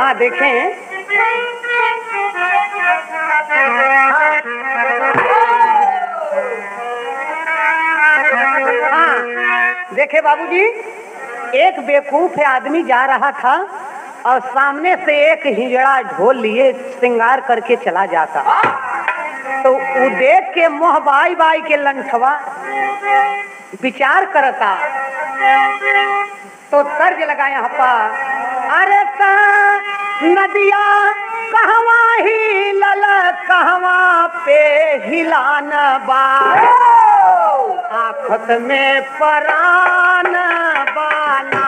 हाँ देखें, हाँ देखे बाबूजी, एक बेवकूफ आदमी जा रहा था और सामने से एक हिजड़ा ढोल लिए श्रृंगार करके चला जाता। तो वो देख के मोह बाई बाई के लंठवा विचार करता, तो तर्ज लगा यहाँ पर, अरे नदिया कहवा ही लल कहवा पे हिलान बा, आफत में परान बाना।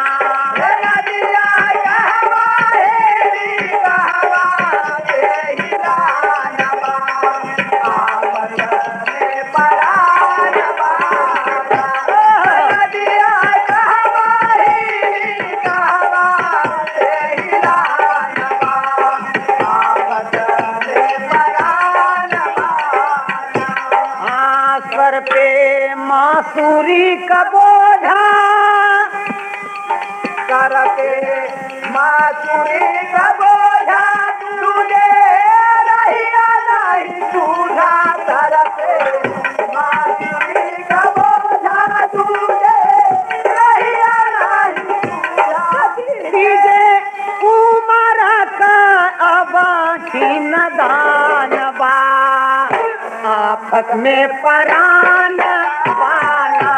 मासूरी का बोझा करके मासूरी का बोझा तुझे रहिया नहीं सूझा, करके मासूरी का बोझा तुझे रहिया नहीं सूझा। तुझे उमर का अब न दान बा, आफत में परान बाना।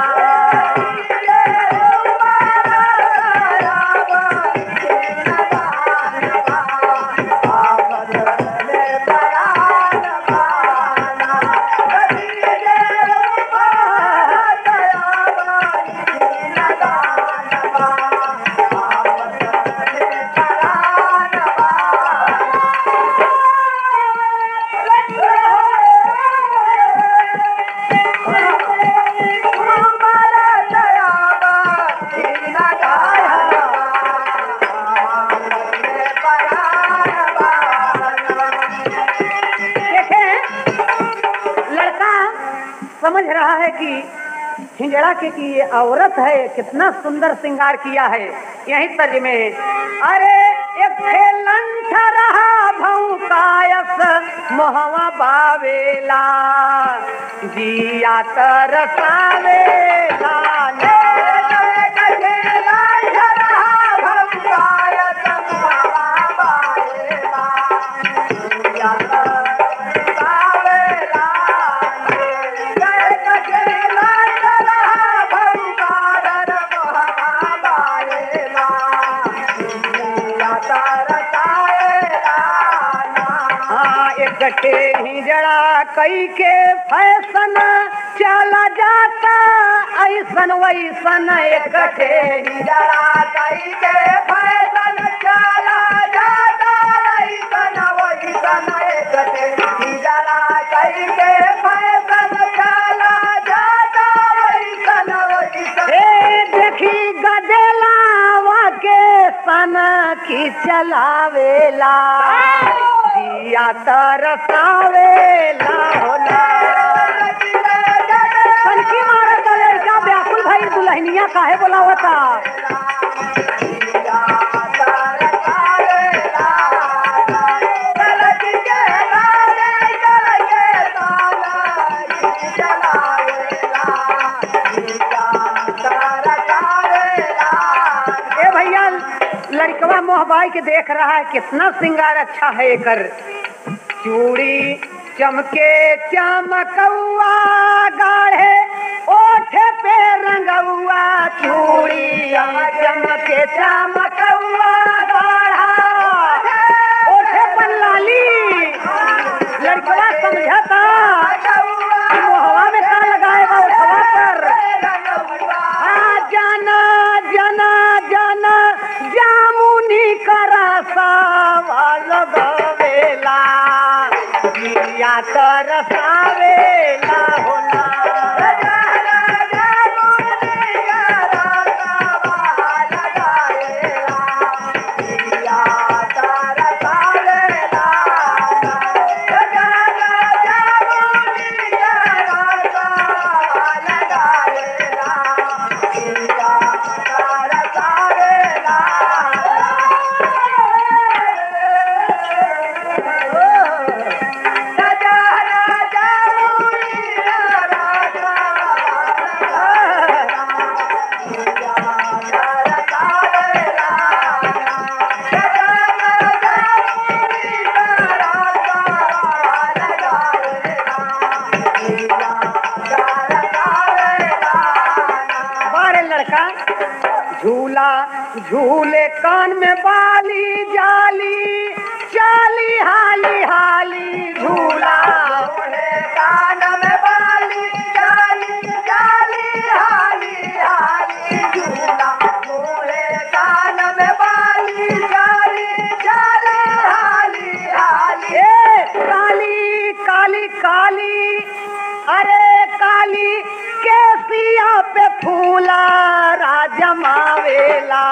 समझ रहा है कि हिजड़ा के की ये औरत है, कितना सुंदर श्रृंगार किया है। यही तर्ज में, अरे एक लंठ रहा भौकायस मोहवा बावेला, जिया तरसावेला। गटे हिजड़ा कई के फैशन चला जाता ऐसन वैसन, एक गटे हिजड़ा कई के फैशन चला जाता ऐसन वैसन, एक गटे हिजड़ा कई के फैशन चला जाता ऐसन वैसन। देखी गदेलावा के सन की चलावेला, या तरसावेला होला। कनकी मारत लड़का व्याकुल भाई दुल्हनिया काहे बोलावता। ए भैया, लड़कवा मोहबाई के देख रहा है कितना श्रृंगार अच्छा है एकर। चूड़ी चमके चमकौआ गाढ़े ओठे पे रंगौआ, चूड़ी चमके चमकौआ गाढ़ा ओठे पर लाली। लड़कवा समझता मोहवा में का लगाएगा ओठवा पर। जाना जाना जाना जामुनी करा सावा लगावेला, या तरसावेला होला। लड़का झूला झूले कान में बाली जाली चाली हाली हाली झूला झूले कान में बाली जाली चाली हाली हाली झूला झूले कान में बाली जाली चाली हाली हाली काली काली काली अरे काली केसिया पे फूला राजा मावेला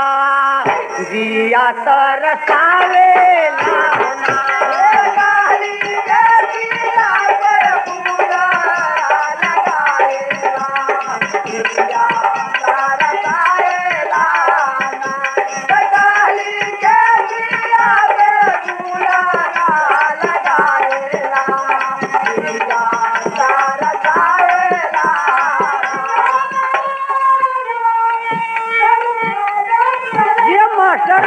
जिया तरसावेला काली केसिया पे फूला लगावेला जिया तरसावेला काली केसिया पे फूला लगावेला जिया मास्टर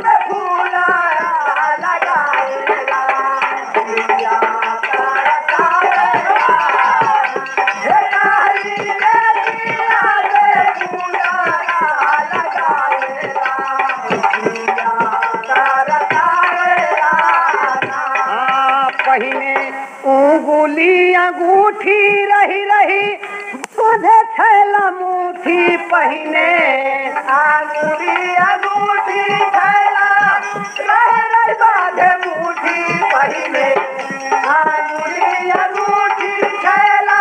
पे फूला लगाएगा पहिने उंगुली अंगूठी रही रही बांधे थैला मुट्ठी पहिने अंगूठी अंगूठी थैला रही रही बांधे मुट्ठी पहिने अंगूठी अंगूठी थैला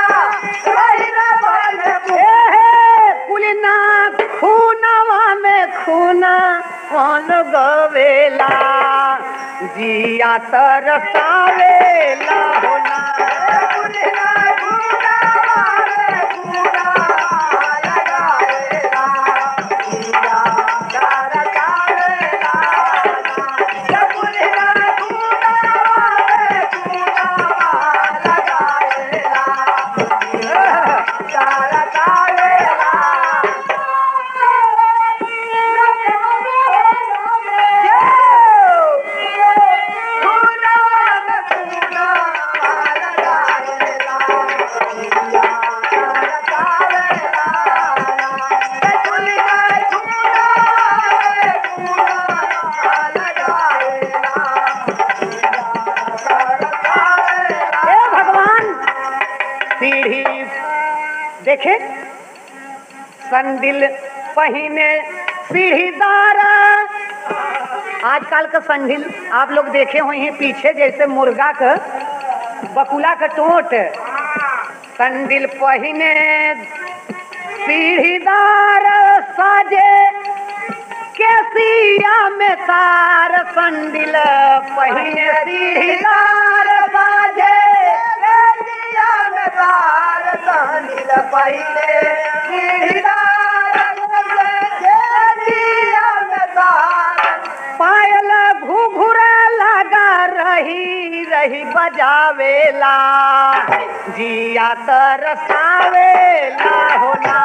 रही रही बांधे मुट्ठी कुलना खूनवा में खूना कौन गवेला जिया तरसावेला होना कुलना खूनवा में खूना लगावेला जिया तरसावेला कुलना खूनवा में खूना लगावेला तरसावेला सीढ़ी देखे संडिल पहिने सीढ़ीदार आजकल का संडिल आप लोग देखे हुए हैं पीछे जैसे मुर्गा का बकुला का टोट संडिल पहिने सीढ़ीदार साजे केसिया में तार संडिल पहिने सीढ़ीदार साजे केसिया में तार संडिल पहिने सीढ़ीदार केसिया में तार पायल घुघुरा लगा रही रही बजावेला जिया तरसावेला होना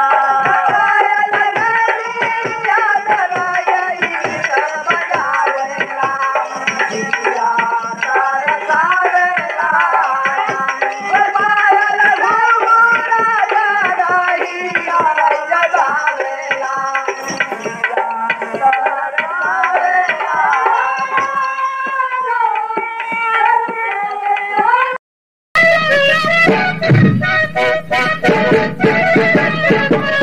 Thank you.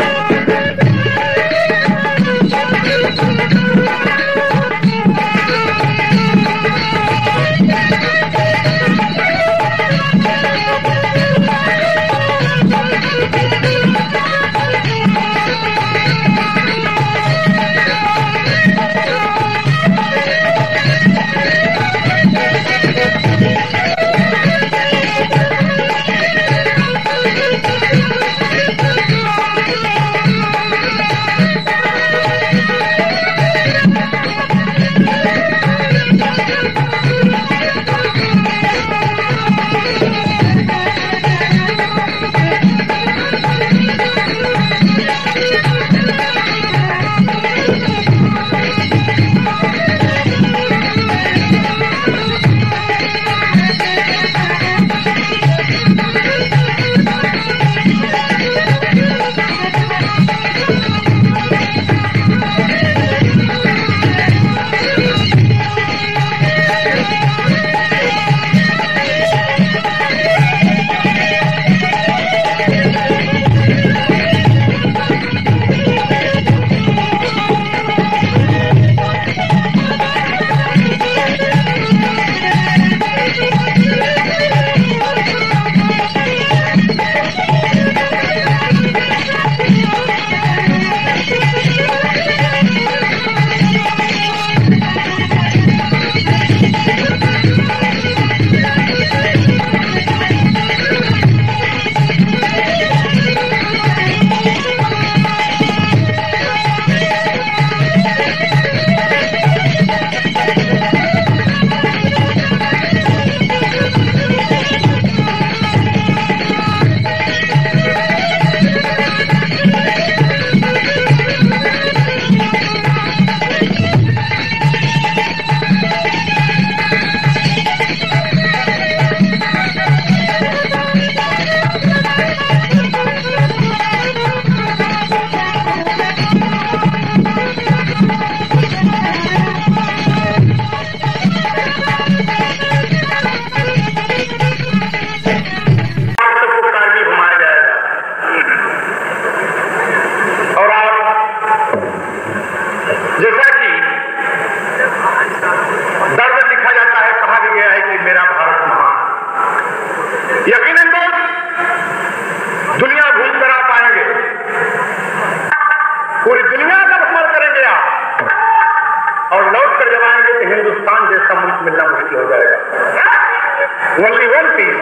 ओनली वन पीस,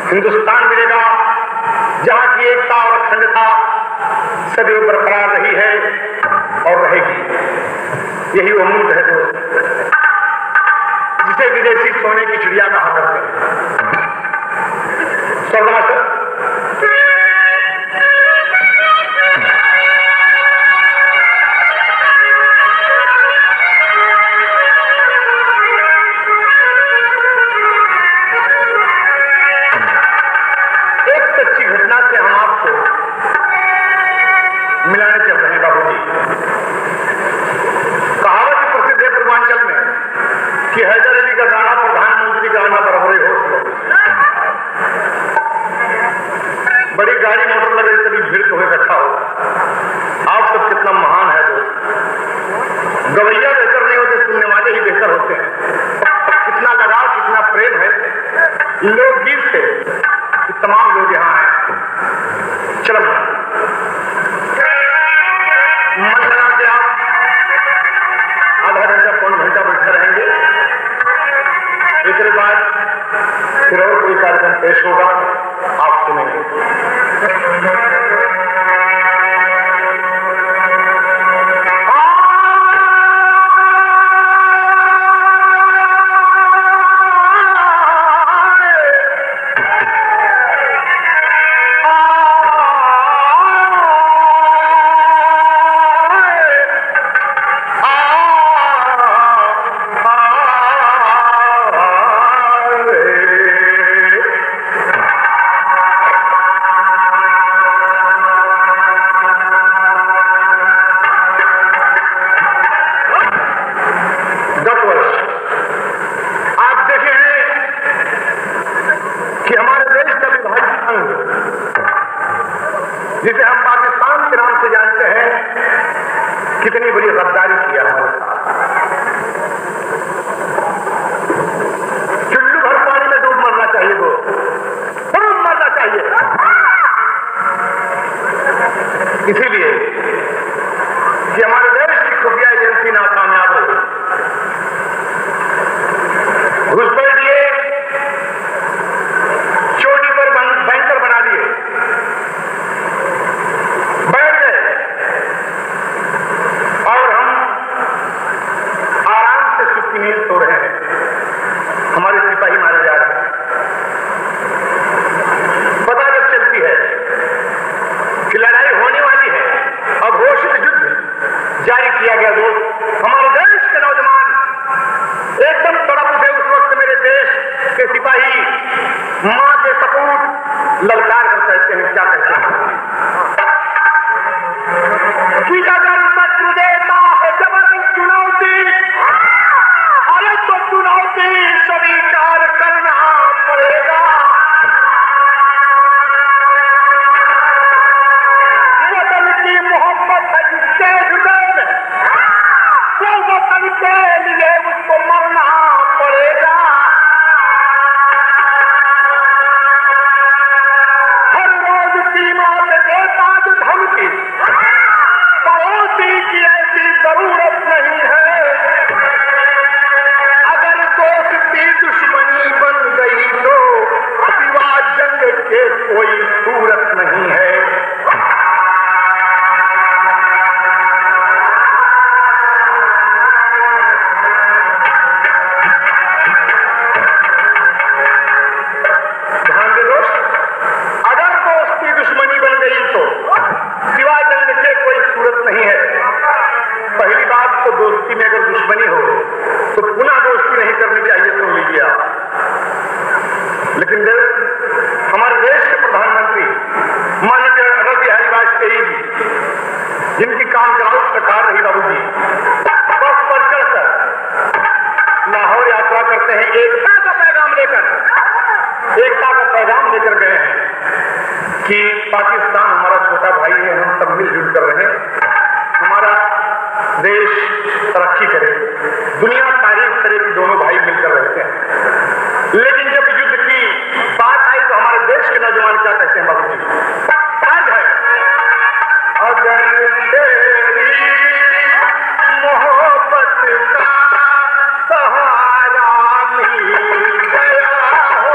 हिंदुस्तान मिलेगा जहां की एकता और अखंडता सदैव बरकरार रही है और रहेगी। यही वो मुल्क है दोस्त जिसे विदेशी सोने की चिड़िया कहा करते हैं। स्वर्गवासी मिलाने चल रहे हैं बाबूजी। कहावत प्रसिद्ध है पूर्वांचल में कि हैदर अली का गाना प्रधानमंत्री का गाना बराबर हो। बड़ी गाड़ी मोटर लगे तभी भीड़ को इकट्ठा हो। आप सब कितना महान है दोस्त। गवैया बेहतर नहीं होते, सुनने वाले ही बेहतर होते हैं। कितना लगाव, कितना प्रेम है लोकगीत से। तमाम लोग यहाँ हैं। चलो मन लगा के आप आधा घंटा पौन घंटा बैठे रहेंगे। इसके बाद फिर और कोई कार्यक्रम पेश होगा, आप सुनेंगे। जिसे हम पाकिस्तान के नाम से जानते हैं, कितनी बड़ी गद्दारी किया हमारे साथ। चुल्लू भर पानी में डूब मरना चाहिए, वो डूब मरना चाहिए। इसीलिए कि हमारे देश की खुफिया एजेंसी नाकामयाब रही। घुसपैठ लिए, चोटी पर बैंकर बना दिए, बैठ गए और हम आराम से सुखी नींद सो रहे हैं। हमारे सिपाही मारे जा रहे हैं। पता जब चलती है कि लड़ाई होने वाली है और घोषित युद्ध जारी किया गया, दोस्त हमारे देश के नौजवान एकदम तड़प उठे। उस वक्त मेरे देश के सिपाही मां के सपूत ललकार कर कहते हैं, क्या कहते हैं? अगर पत्र देता है जबरन चुनौती, अरे तो चुनौती स्वीकार करना पड़ेगा। वतन की मोहब्बत है जिसके हृदय में, वो वतन के लिए उसको मरना पड़ेगा। हर रोज सीमा पे देता जो धमकी, पड़ोसी की ऐसी जरूरत नहीं है। अगर दोस्ती दुश्मनी बन गई तो सिवा जंग के कोई सूरत नहीं है। ध्यान दे दोस्त, अगर दोस्ती दुश्मनी बन गई तो सिवा जंग के कोई सूरत नहीं है। पहली बात तो दोस्ती में अगर दुश्मनी हो तो पुनः दोस्ती नहीं करनी चाहिए, सुन लीजिए आप। लेकिन हमारे देश के प्रधानमंत्री माननीय अटल बिहारी वाजपेयी जी, जिनकी काम चलाऊ सरकार रही बाबूजी, बस पर चढ़कर लाहौर यात्रा करते हैं, एकता का पैगाम लेकर गए हैं कि पाकिस्तान हमारा छोटा भाई है, हम सब मिलजुल कर रहे हैं, हमारा देश तरक्की करे, दुनिया तारीफ करे कि दोनों भाई मिलकर रहते हैं। लेकिन जब युद्ध की बात आई तो हमारे देश के नौजवान क्या कहते हैं बाबूजी? आज है अगर तेरी मोहब्बत का सहारा मिल गया हो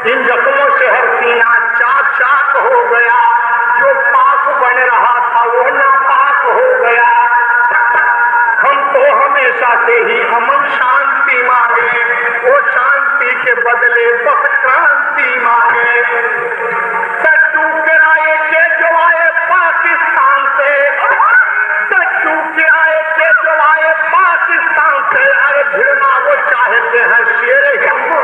इन जख्मों से हर सीना चाक चाक हो गया, जो पाक बन रहा था वो नापाक हो गया। हम तो हमेशा से ही अमन शांति मांगे, वो शांति के बदले बस क्रांति मांगे। टट्टू किराए के जो आए पाकिस्तान से, टट्टू किराए के जो आए पाकिस्तान से, अरे भिड़ना वो चाहते हैं शेर हिंदू।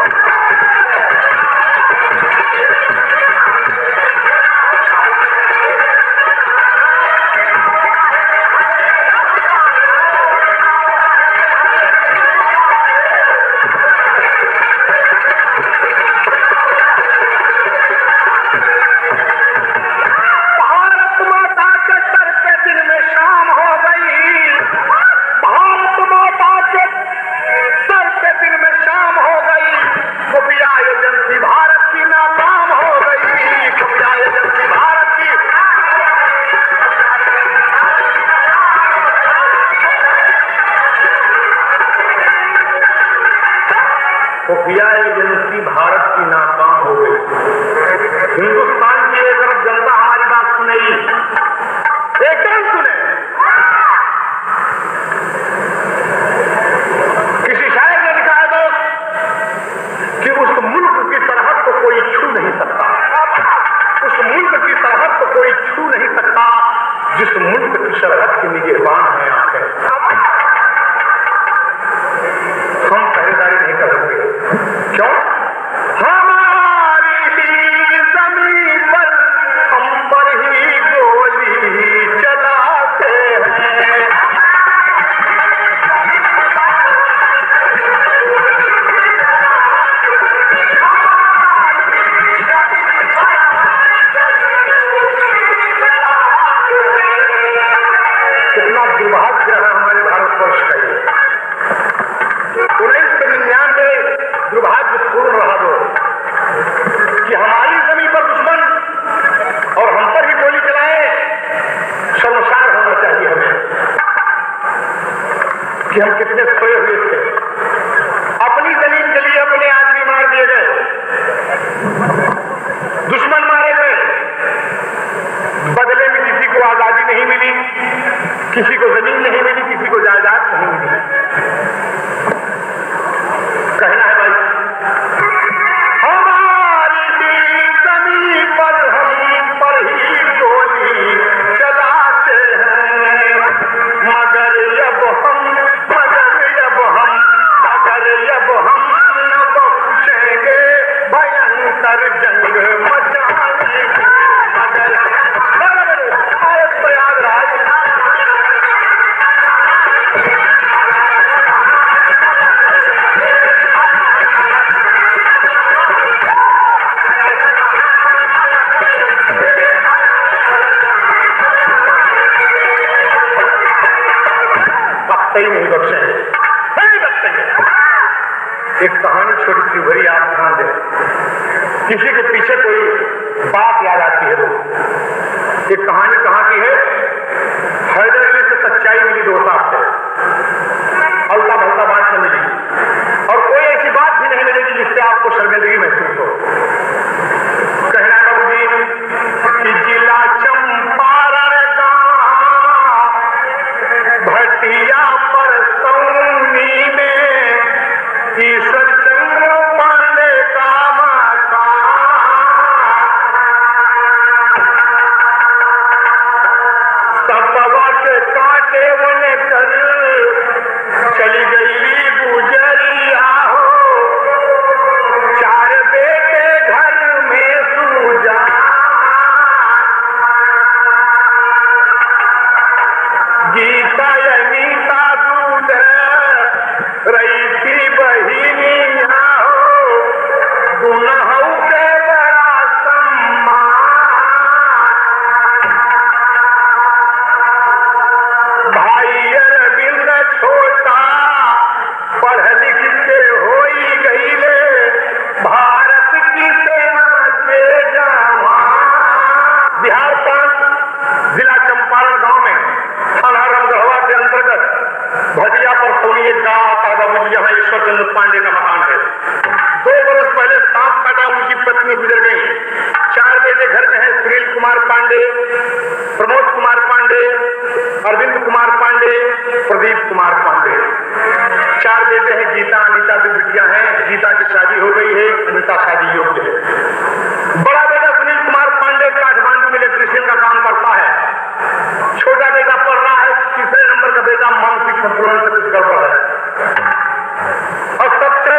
खुफिया एजेंसी भारत की नाकाम हो गई। हिंदुस्तान की एक तरफ जनता हमारी बात सुनेगी, एकदम सुने। किसी शायर ने लिखा है दोस्त कि उस मुल्क की सरहद को कोई छू नहीं सकता, उस मुल्क की सरहद को कोई छू नहीं सकता जिस मुल्क की सरहद की निगहबान है आंखें। हम पहरेदारी नहीं कर सकते, क्यों? हमारी जमीन पर हम पर ही गोली चलाते हैं। कितना दुर्भाग्य है हमारे भारतवर्ष का ये। 1999 दुर्भाग्यपूर्ण रहा दो कि हमारी जमीन पर दुश्मन और हम पर भी गोली चलाए। शर्मसार होना चाहिए हमें कि हम कितने सोए हुए थे। अपनी जमीन के लिए अपने आदमी मार दिए गए, दुश्मन मारे गए, बदले में किसी को आजादी नहीं मिली, किसी को जमीन नहीं मिली, किसी को जायदाद नहीं मिली। कहना है भाई, हमारी जमीन पर हम पर ही गोली चलाते हैं, मगर अब हम न बख्शेंगे, भयंकर जंग मचाएंगे। मगर भारत को याद रहा नहीं बख्शेंगे, नहीं बख्शेंगे। एक कहानी छोटी सी भरी आप ध्यान दें। किसी के पीछे कोई बात याद आती है दोस्त। एक कहानी कहाँ की है? हैदर अली से सच्चाई मिली 2 साल से, हल्का भल्का बात नहीं मिली, और कोई ऐसी बात भी नहीं मिलेगी जिससे आपको शर्मिंदगी महसूस हो। कहना है बाबू जी कि जिला चंपारण भटिया पर सौनी में ईश्वर चंद्र पांडे का मकान, सपवा के कांटे बने कर चली गई गुजरिया हो, 4 बेटे घर में सूजा। गीता अनीता दूध रही थी बहिनिया हो, गुनहु के बड़ा सम्मान। भाई अरविंद छोटा पढ़ लिख के हो ही गईले, भारत की सेना के जवान। बिहार प्रांत जिला चंपारण गांव में थाना रंगढ़वा के अंतर्गत भटिया पर सोनी एक गांव आता है बाबू जी, जहाँ ईश्वर चंद्र पांडे का मकान है। 2 बरस पहले सांप काटा उनकी अरविंद कुमार पांडे, प्रदीप कुमार पांडे। 4 बेटे हैं, गीता अनीता 2 बिटियां हैं। गीता की शादी हो गई है, अनीता शादी योग्य है। बड़ा बेटा सुनील कुमार पांडे काठमांडू में इलेक्ट्रीशियन का काम करता है। छोटा बेटा पढ़ रहा है, तीसरे नंबर का बेटा मानसिक संतुलन से कुछ गड़बड़ है। और सबसे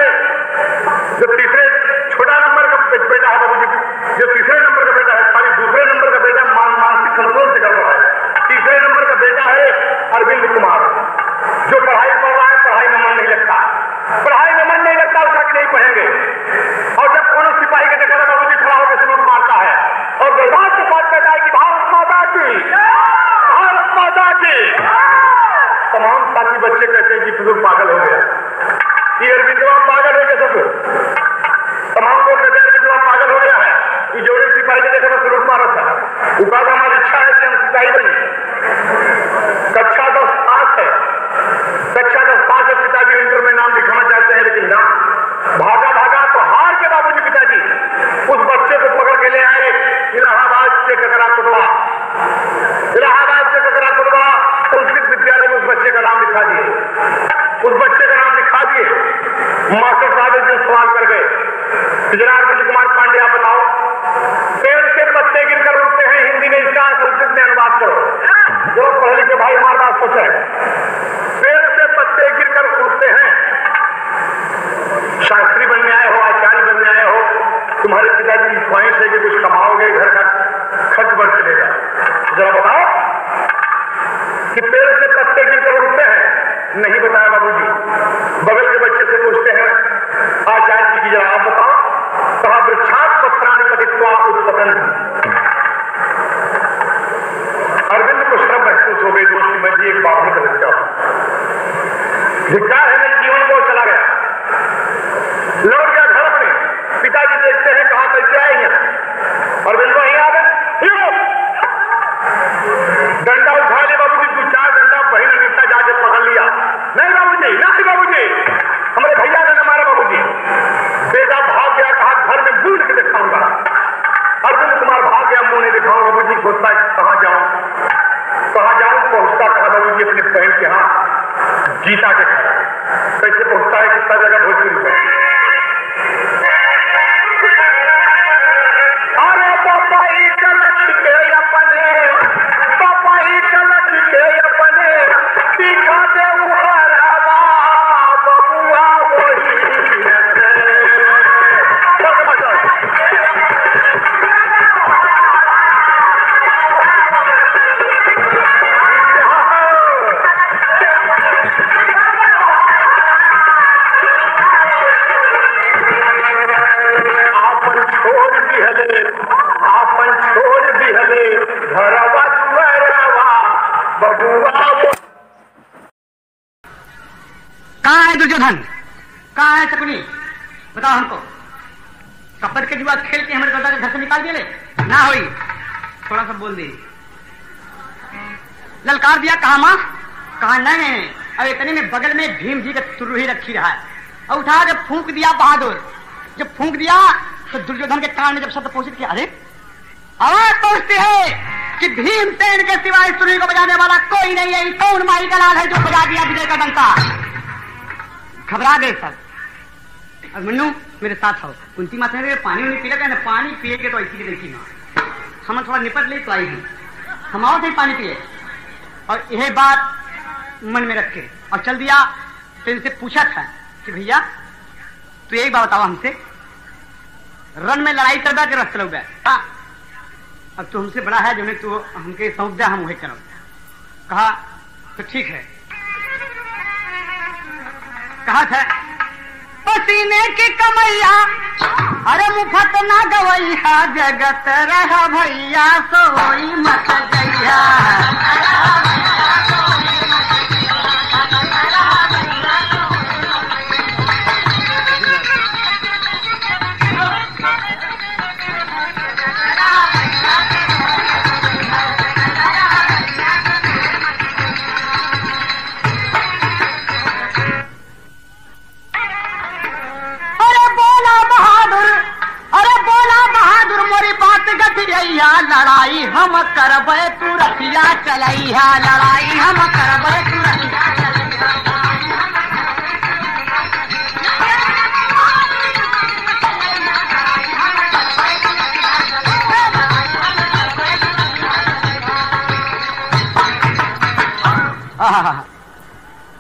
जो तीसरे छोटा नंबर का बेटा है बाबूजी, जो तीसरे नंबर का बेटा है, सॉरी दूसरे नंबर का बेटा मानसिक संतुलन से गड़बड़ है। तीसरे नंबर का बेटा है अरविंद कुमार, जो पढ़ाई कर रहा है, पढ़ाई में मन नहीं लगता, पढ़ाई में मन नहीं लगता, उसका कि नहीं पढ़ेंगे। और जब कोनो सिपाही के देखा बाबूजी खड़ा होकर सलूट मारता है और गुजरात के साथ कहता है कि भारत माता की, भारत माता की। तमाम साथी बच्चे कहते हैं कि फिर पागल हो गया, ये अरविंद पागल हो गया। सब तमाम लोग कहते हैं कि पागल हो गया है। ये जोड़े सिपाही ने देखा तो सलूट मारा था। उनका हमारी इच्छा है कि हम सिपाही बने। कक्षा 10 पास है, कक्षा 10 पास है। पिताजी इंटर में नाम लिखाना चाहते हैं, लेकिन ना भागा भागा तो हार के बाबूजी पिताजी उस बच्चे को पकड़ के ले आए इलाहाबाद से ककरा कुटवा। इलाहाबाद से ककरा कुटवा संस्कृत विद्यालय में उस बच्चे का नाम लिखा दिए। उस बच्चे का नाम लिखा दिए। मास्टर साहब एक दिन सवाल कर गए, जरा अरविंद कुमार पांडे आप बताओ, पेड़ से पत्ते गिरकर उड़ते हैं, हिंदी में इसका संस्कृत में अनुवाद करो। जो पढ़े लिखे भाई हमारे बात सोचे, पेड़ से पत्ते गिरकर उड़ते हैं। शास्त्री बनने आए हो, आचार्य बनने आए हो, तुम्हारे पिताजी की ख्वाहिश है कि कुछ कमाओगे, घर का खर्च बढ़ चलेगा। जरा बताओ कि पेड़ से पत्ते गिरकर उड़ते हैं। नहीं बताया बाबूजी। बगल के बच्चे से पूछते हैं आचार्य जी की, जरा आप बताओ। कहा वृक्षात पत्राणि पठित्वा उत्पतन्। अरविंद को शर्म महसूस हो गई, दोस्ती मैं भी एक बाबू का बच्चा हूं, धिक्कार है, मेरे जीवन को चला गया। लौट गया घर में। पिताजी देखते हैं कहा कैसे आए यहाँ। अरविंद वहीं आ गए, डंडा उठा ले बाबूजी, 2-4 डंडा बहन अनीता जाके पकड़ लिया। नहीं बाबूजी, नहीं बाबूजी, हमारे भैया ने मारा बाबूजी। बेटा भाग गया, कहा घर में बूढ़ के दिखाऊंगा। अरविंद कुमार भाग गया, मुंह नहीं दिखाऊंगा। बाबूजी सोचता है कहाँ जाऊं, कहाँ जाऊं। पहुंचता कहा बाबूजी अपने बहन के यहाँ गीता के घर। कैसे पहुंचता है, कितना जगह भोजपुरी में। अरे पापा ही कलश के अपने, पापा ही कलश के अपने, दिखा दे उहरावा बबुआ वही। कहाँ है दुर्योधन, कहाँ है शकुनी, बताओ हमको। कपट के जुआ खेल के हमारे दादा के घर से निकाल दिए ना होई, थोड़ा सा बोल दी। ललकार दिया, कहा माँ, कहा नहीं। अब इतने में बगल में भीम जी का तुरही रखी रहा है, और उठा के फूंक दिया बहादुर। जब फूंक दिया तो दुर्योधन के कान में जब शब्द पहुंचे कि अरे आवाज पहुंचती है कि भीमसेन के सिवाय तुरही को बजाने वाला कोई नहीं है, कौन माई का लाल है जो बजा दिया विजय का डंका। घबरा गए सब। अब मन्नू मेरे साथ आओ। कुंती माता ने पानी नहीं पी लेते, पानी पिएगे तो ऐसी की देखी ना, हम थोड़ा निपट ले तो आई हूँ, हम आओ थे पानी पिए। और यह बात मन में रख के और चल दिया। तो इनसे पूछा था कि भैया तो यही बात बताओ हमसे, रन में लड़ाई कर के रस चलोगे। अब तो हमसे बड़ा है जो ने तो हमके सौंप दिया, हम वही करो। कहा तो ठीक है। कहा था पसीने की कमैया, अरे मुफत ना गवैया, जगत रहा भैया सोई मत गैया। लड़ाई हम करबे तुरंत तुरतिया चलैया लड़ाई हम करबे तुरतिया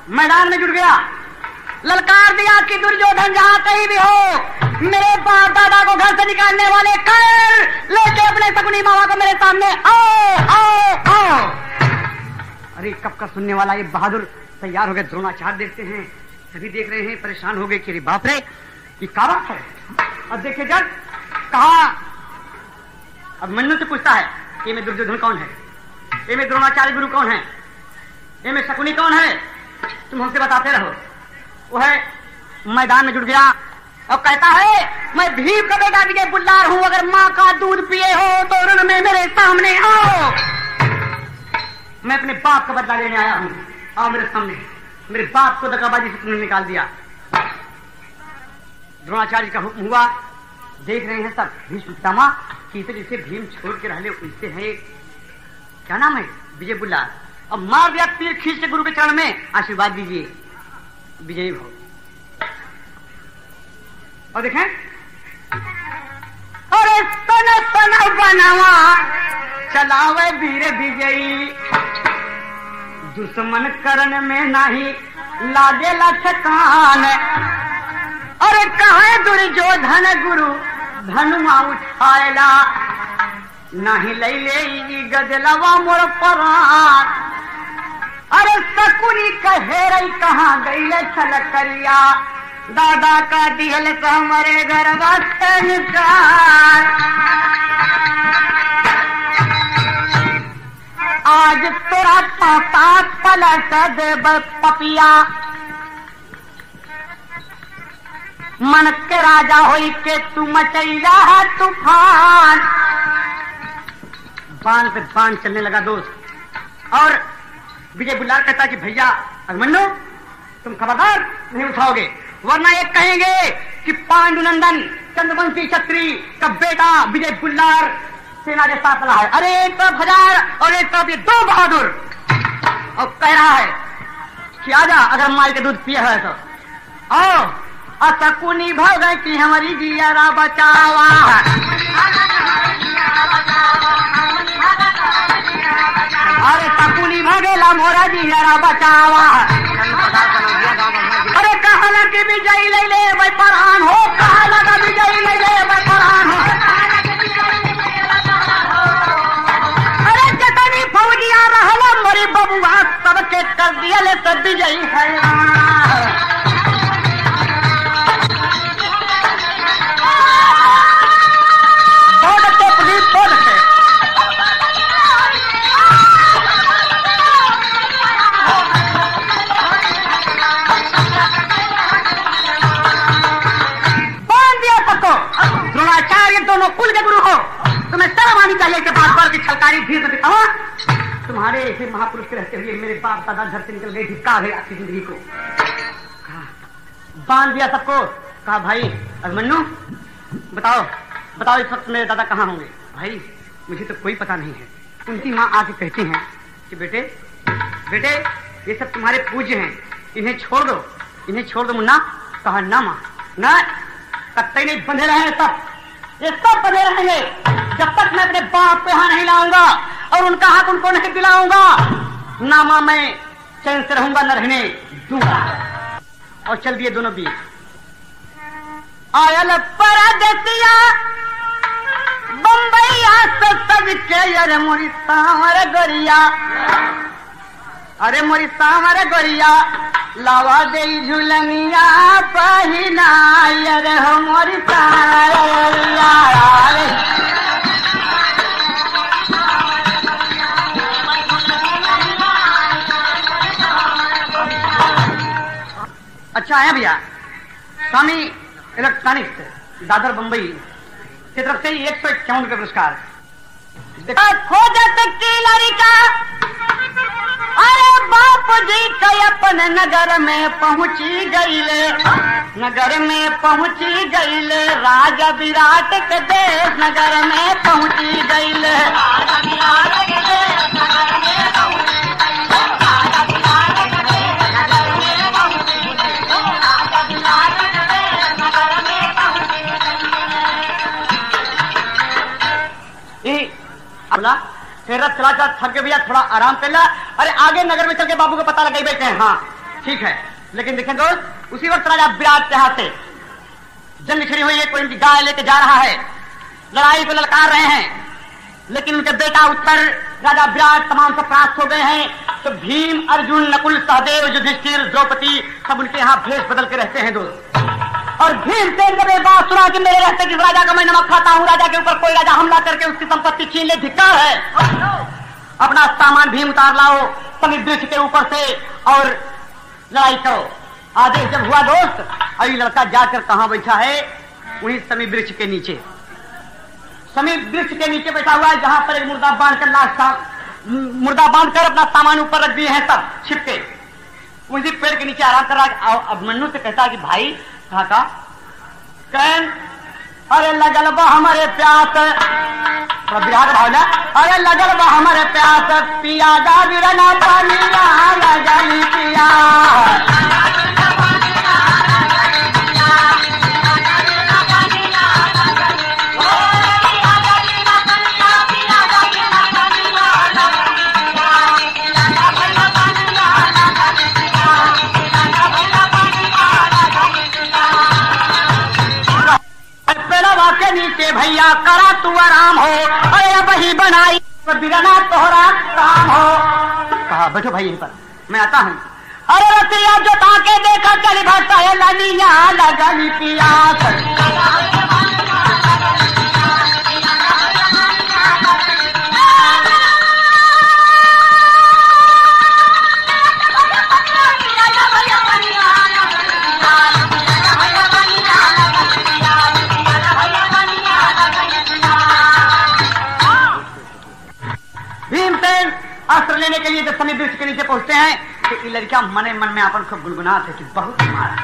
मैदान में जुट गया, ललकार दिया कि दुर्योधन जहां कहीं भी हो, मेरे बाप दादा को घर से निकालने वाले कर लेके अपने शकुनी मामा को मेरे सामने आओ आओ आओ। अरे कब का सुनने वाला ये बहादुर तैयार हो गए। द्रोणाचार्य देखते हैं, सभी देख रहे हैं, परेशान हो गए कि अरे बाप रे ये क्या बात है। अब देखे जब कहा, अब मन्नू से पूछता है कि में दुर्योधन कौन है, ये में द्रोणाचार्य गुरु कौन है, ये में शकुनी कौन है, तुम हमसे बताते रहो। वो है मैदान में जुट गया और कहता है मैं भीम का बेटा विजय बुल्लार हूं, अगर माँ का दूध पिए हो तो रण में मेरे सामने आओ, मैं अपने बाप का बदला लेने आया हूं, आओ मेरे सामने। मेरे बाप को दगाबाजी से तुमने निकाल दिया। द्रोणाचार्य का हुक्म हुआ, देख रहे हैं सब भीष्म पितामह कि जिसे भीम छोड़ के रहले उससे है, क्या नाम है, विजय बुल्लार। अब मार दिया तीर खींच के गुरु के चरण में, आशीर्वाद दीजिए विजयी भव। और देखें, अरे सन सन बनवा चलावे वीर विजयी, दुश्मन करन में नहीं लागे लठकान। अरे कहे दुर्योधन गुरु धनुआ उठाएला, नहीं ले ले गजलवा मोर परान। अरे शकुनी कहे रही कहाँ गईले छल करिया, दादा का दिहल से हमारे घर से निकाल। आज तेरा पासा पलट देव पपिया, मन के राजा होई के तू मचैला है तूफान। बाण पे बाण चलने लगा दोस्त, और विजय बुल्लार कहता कि भैया अभिमन्यु तुम खबरदार नहीं उठाओगे, वरना ये कहेंगे कि पांडुनंदन चंद्रवंशी क्षत्रिय का बेटा विजय बुल्लार सेना के साथ रहा है। अरे एक तरफ 1000 और एक तरफ ये 2 बहादुर, और कह रहा है कि आजा अगर माई के दूध पिए है तो आओ। शकुनी भाग गए कि हमारी जियारा बचावा, अरे शकुनी भागेला मोरा जियारा बचावा। अरे कहा ना कि विजयी ले ले भाई परान हो, कहा लगा विजयी ले ले भाई परान हो। अरे जतनी फौजिया रहला मोरी बबुआ सबके कर दिया ले सब विजयी है। द्रोणाचार्य दोनों कुल के गुरु हो, तुम्हें शर्म आनी चाहिए कि बार बार की छलकारी भीड़ में दिखाओ। तुम्हारे ऐसे महापुरुष के रहते हुए मेरे बाप दादा घर से निकल गए, धिक्का है आपकी जिंदगी को। बांध दिया सबको, कहा भाई अभिमन्यु बताओ बताओ इस वक्त मेरे दादा कहाँ होंगे। भाई मुझे तो कोई पता नहीं है। उनकी माँ आके कहती हैं कि बेटे बेटे ये सब तुम्हारे पूज्य हैं, इन्हें छोड़ दो, इन्हें छोड़ दो मुन्ना। कहा ना माँ ना, कत्ते नहीं बंधे रहेंगे, सब ये सब बंधे रहेंगे जब तक मैं अपने बाप को यहाँ नहीं लाऊंगा और उनका हक उनको नहीं दिलाऊंगा। ना माँ मैं चैन से रहूंगा न रहने दूंगा। और चल दिए दोनों बीच। आयल परदेसिया बम्बईया से सज के अरे मोरी सांवर गोरिया, अरे मोरी सांवर गोरिया लावा दे झुलनिया पहिना, अरे हो मोरी सांवर गोरिया। अच्छा है भैया, स्वामी इलेक्ट्रॉनिक्स दादर बम्बई की तरफ से 151 का पुरस्कार। खोजत की लड़का अरे बाप जी का अपन नगर में पहुंची गईले, नगर में पहुंची गईले, राजा विराट के देश नगर में पहुंची गईले। फिर रथ चला चला थक गए भैया, थोड़ा आराम कर लिया। अरे आगे नगर में चल के बाबू को पता लगा बैठे हैं। हाँ ठीक है, लेकिन देखें दोस्त, उसी वक्त राजा विराट के हाथ से जंग छिड़ी हुई है, कोई उनकी गाय लेके जा रहा है, लड़ाई को ललकार रहे हैं, लेकिन उनके बेटा उत्तर राजा विराट तमाम से परास्त हो गए हैं। तो भीम, अर्जुन, नकुल, सहदेव, युधिष्ठिर, द्रौपदी सब उनके यहाँ भेष बदल के रहते हैं दोस्त। और भीमसेन जब ये बात सुना कि मेरे रहते जिस राजा का मैं नमक खाता हूँ, राजा के ऊपर कोई राजा हमला करके उसकी संपत्ति छीन ले, धिक्कार है, अपना सामान भीम उतार लाओ समुद्र के ऊपर से और लड़ाई करो। आदेश जब हुआ दोस्त, अभी लड़का जाकर कहाँ बैठा है, वही समी वृक्ष के नीचे, समी वृक्ष के नीचे बैठा हुआ है, जहां पर एक मुर्दा बांधकर मुर्दा बांधकर अपना सामान ऊपर रख दिए हैं सब छिपके, उसी पेड़ के नीचे आराम कर रहा है। अब मन्नू से कहता है कि भाई कहा का कहन, अरे लगल बा हमारे प्यास, विराट भावना, अरे लगल बा हमारे प्यास, पिया जा बिरना पानी लगली पिया। नीचे भैया करा तू आराम हो, अरे वही बनाई बिरना तोहरा काम हो। कहा बैठो भाई यहीं पर, मैं आता हूँ। अरे रतिया जो ताके देखा चली भाषा है लनिया लगली पियास। भीमसेन अस्त्र लेने के लिए जब समी वृक्ष के नीचे पहुंचते हैं तो ये लड़कियां मने मन में अपन खूब गुनगुनात है कि बहुत मारा,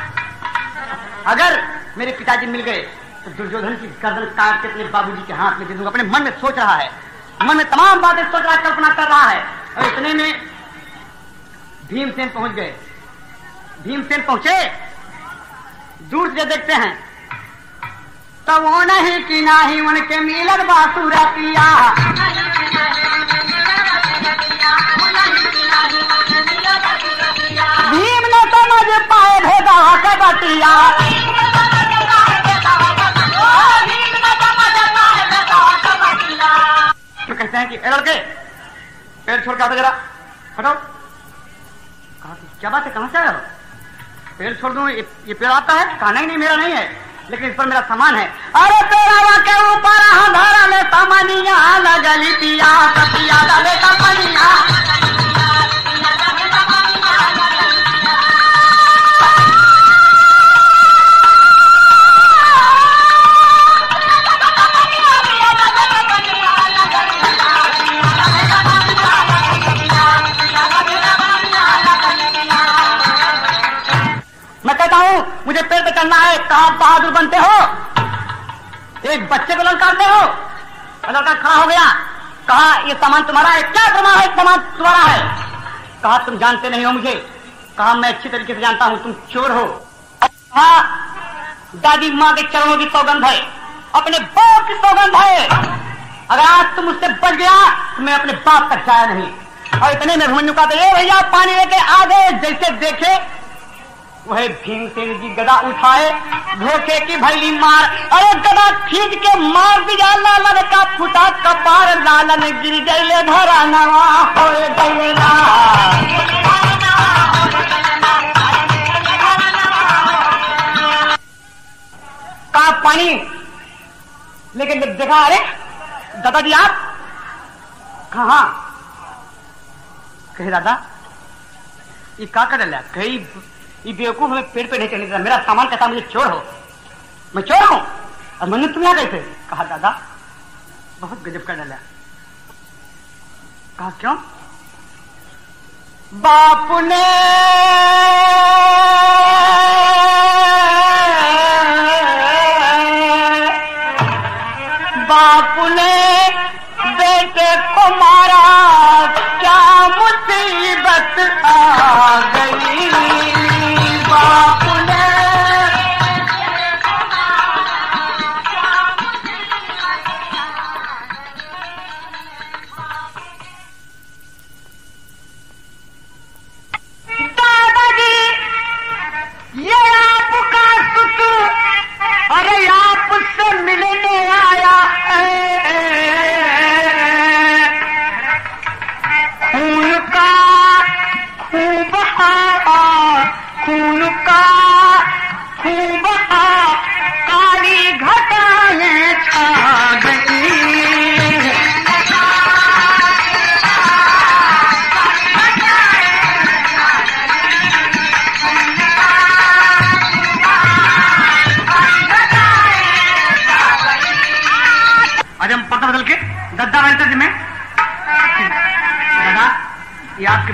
अगर मेरे पिताजी मिल गए तो दुर्योधन की गर्दन काट के अपने बाबूजी के हाथ में दे दूंगा। अपने मन में सोच रहा है, मन में तमाम बातें सोच रहा, कल्पना कर रहा है। और इतने में भीमसेन पहुंच गए। भीमसेन पहुंचे, दूर से देखते हैं तो वो नहीं कि नाही उनके मिलन बासुरा पिया। भीम ने समझ पाए भेदा का बतिया, तो कहते हैं कि लड़के पेड़ छोड़ के आओ जरा, हटो। कहा क्या बात है, कहां से आए हो? पेड़ छोड़ दूं, ये पेड़ आता है? कहा नहीं मेरा नहीं है, लेकिन इस पर मेरा सामान है। अरे पेड़ावा के ऊपर धारा ले सामानिया लगली पिया, पिया डाले का पनिया। मैं कहता हूं मुझे पेड़ पे चढ़ना है। कहा बहादुर बनते हो, एक बच्चे को ललकारते हो। लड़का खड़ा हो गया, कहा ये सामान तुम्हारा है? क्या तुम्हारा है? सामान तुम्हारा है। कहा तुम जानते नहीं हो मुझे। कहा मैं अच्छी तरीके से जानता हूं, तुम चोर हो। कहा दादी माँ के चरणों की सौगंध है, अपने बाप की सौगंध है, अगर आज तुम उससे बच गया तो मैं अपने बाप तक जाया नहीं। और इतने में भूमन्यु का तो ये भैया पानी लेके आ गए। जैसे देखे वह भीमसेन जी गदा उठाए, धोखे की भैली मार, अरे गदा खींच के मार दिया। लालन का फुटा कपार, लालन गिर गए धरा नवा हो गए ना। का पानी लेकिन जब देखा, अरे दादाजी आप कहा? कहे दादा ये का कर डाला? कहीं ये बेवकूफ हमें पेड़ पे नहीं चढ़ने देता, मेरा सामान कहता मुझे चोर हो, मैं चोर हूं। और मन्नू तुम यहाँ गए थे? कहा दादा बहुत गजब कर डाला। कहा क्यों? बापू ने बेटे को मारा, क्या मुसीबत आ गई। बापू ने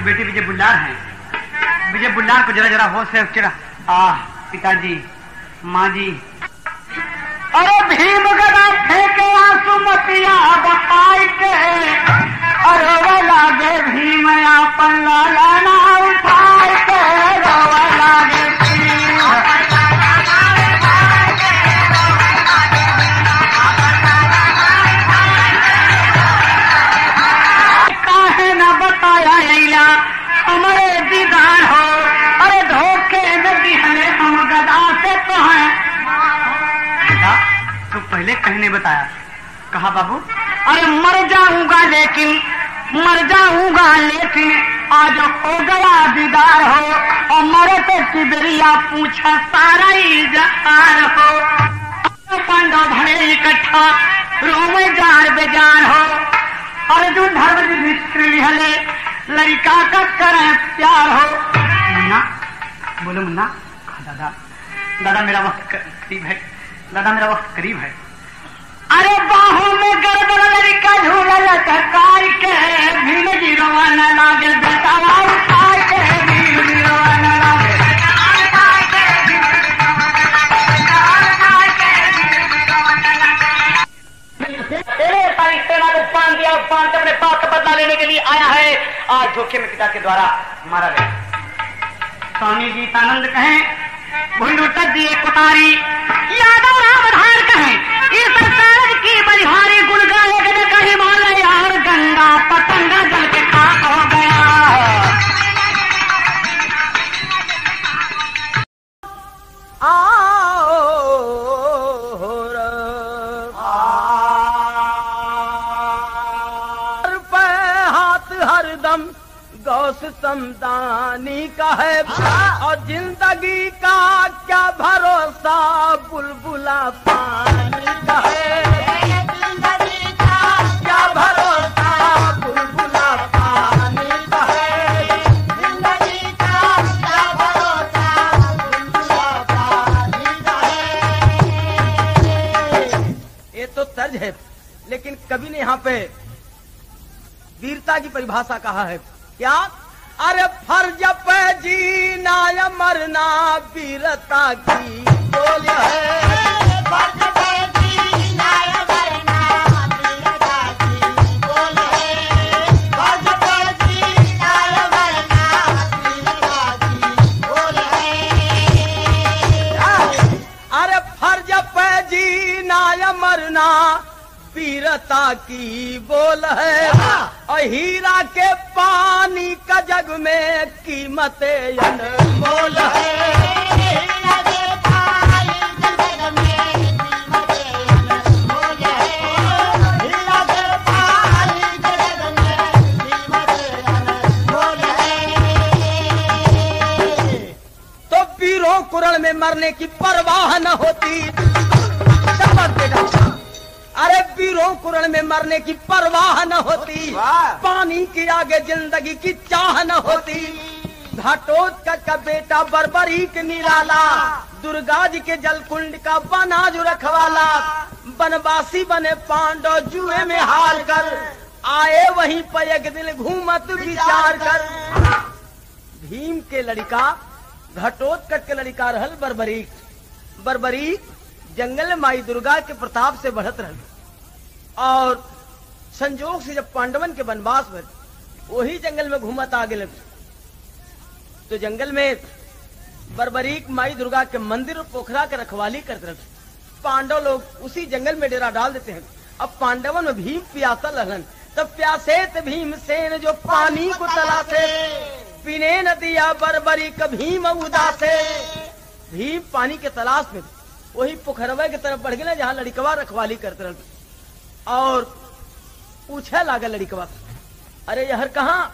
बेटी विजय बुल्लार हैं। विजय बुल्लार को जरा जरा होश से चिड़ा। पिताजी, माँ जी। अरे भीम गदा फेंके आंसू मतिया बहाई के, अरे वो लागे भीम आपन लाला ना उठाए के, रोवा लागे काहे ना बताया अइला हमारे दीदार हो, अरे धोखे में दिहले हम गदा से तो हैं। तो पहले कहने बताया। कहा बाबू, अरे मर जाऊंगा लेकिन आज हो गया दीदार हो, और मरे तो किबरिया पूछा सारा ही जहार हो। पांडव भरे इकट्ठा रोवे जार बेजार हो, अर्जुन धर्म लिहले लड़का का करे प्यार हो। मुन्ना बोलो मुन्ना। दादा दादा मेरा वक्त करीब है, दादा मेरा वक्त करीब है। अरे बाहों में गर्दन लड़का झूला लटकाई के, भीम जी रोवाना लागे बेटा उठाई के, भीम जी रोवाना लागे तेरे सारी सेना को पान दिया, पान के अपने पाप का बदला लेने के लिए आया है। आज धोखे में पिता के द्वारा मारा गया। स्वामी गीतानंद कहें भुंडू तक दिए कुतारी, यादव राम धार कहें इस सरकार की बलिहारी, गुण गाए गए कहीं बोले यार गंगा पतंगा जल के खाक हो गया। हरदम गौस समदानी का है, और जिंदगी का क्या भरोसा बुलबुला पानी का है। जिंदगी का क्या भरोसा बुलबुला पानी का है। जिंदगी का क्या भरोसा बुलबुला पानी का है। ये तो तर्ज है, लेकिन कवि ने यहाँ पे वीरता की परिभाषा कहा है। क्या? अरे फर्ज पे जीना या मरना वीरता की बोल है। फर्ज पे जीना या मरना वीरता की बोल है। फर्ज पे जीना या मरना वीरता की बोल है। अरे फर्ज पे जीना या मरना वीरता की बोल है, और हीरा के पानी का जग में कीमत अनमोल है। हीरा के पानी का जग में कीमत अनमोल है। हीरा के पानी का जग में कीमत अनमोल है। तो वीरों कुरण में मरने की परवाह न होती। अरे वीरों कुरण में मरने की परवाह न होती, पानी की आगे जिंदगी की चाह न होती। घटोत्कच का बेटा बर्बरीक निराला, दुर्गा जी के जलकुंड का बना जो रखवाला। बनवासी बने पांडव जुए में हार कर, आए वहीं पर एक दिन घूमत विचार कर। भीम के लड़का घटोत्कच के लड़का रहल बर्बरीक। बर्बरीक जंगल में माई दुर्गा के प्रताप से बढ़त रह, और संजोग से जब पांडवन के वनवास में वही जंगल में घूमत आगे लग, तो जंगल में बर्बरीक माई दुर्गा के मंदिर और पोखरा के रखवाली करते रहे। पांडव लोग उसी जंगल में डेरा डाल देते हैं। अब पांडवन में भीम प्यासा लहलन, तब प्यासे भीमसेन जो पानी को तलाशे, पीने न दिया बर्बरीक भीम उदासे। भीम पानी के तलाश में वही पोखरवा की तरफ बढ़ गए जहाँ लड़कवा रखवाली करते रहे, और पूछे लागा लड़कवा, अरे यहर कहाँ?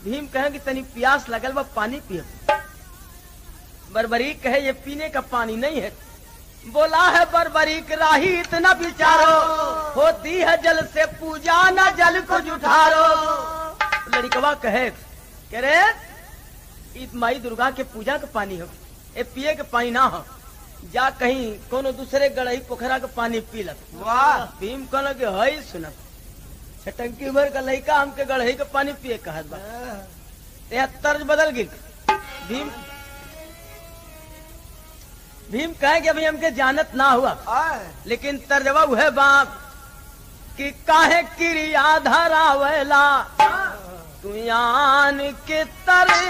भीम कहे कि तनी प्यास लगल बा, पानी पिए। बर्बरीक कहे ये पीने का पानी नहीं है। बोला है बर्बरीक राही इतना विचारो, होती है जल से पूजा न जल को जुठारो। लड़कवा कहे रे माई दुर्गा के पूजा का पानी हो, ये पिए के पानी ना हो, जा कहीं कोनो दूसरे गढ़ई पोखरा के पानी पी लग। वाह! भीम कहल कि हई सुनत छटंकी भर का लड़का हमके गढ़ई के पानी पिए कहत बा। यह तर्ज बदल गई। भीम कहे कि अभी हमके जानत ना हुआ, लेकिन तर्जवा है बाप कि काहे क्रिया धरावेला तू यान के तरे,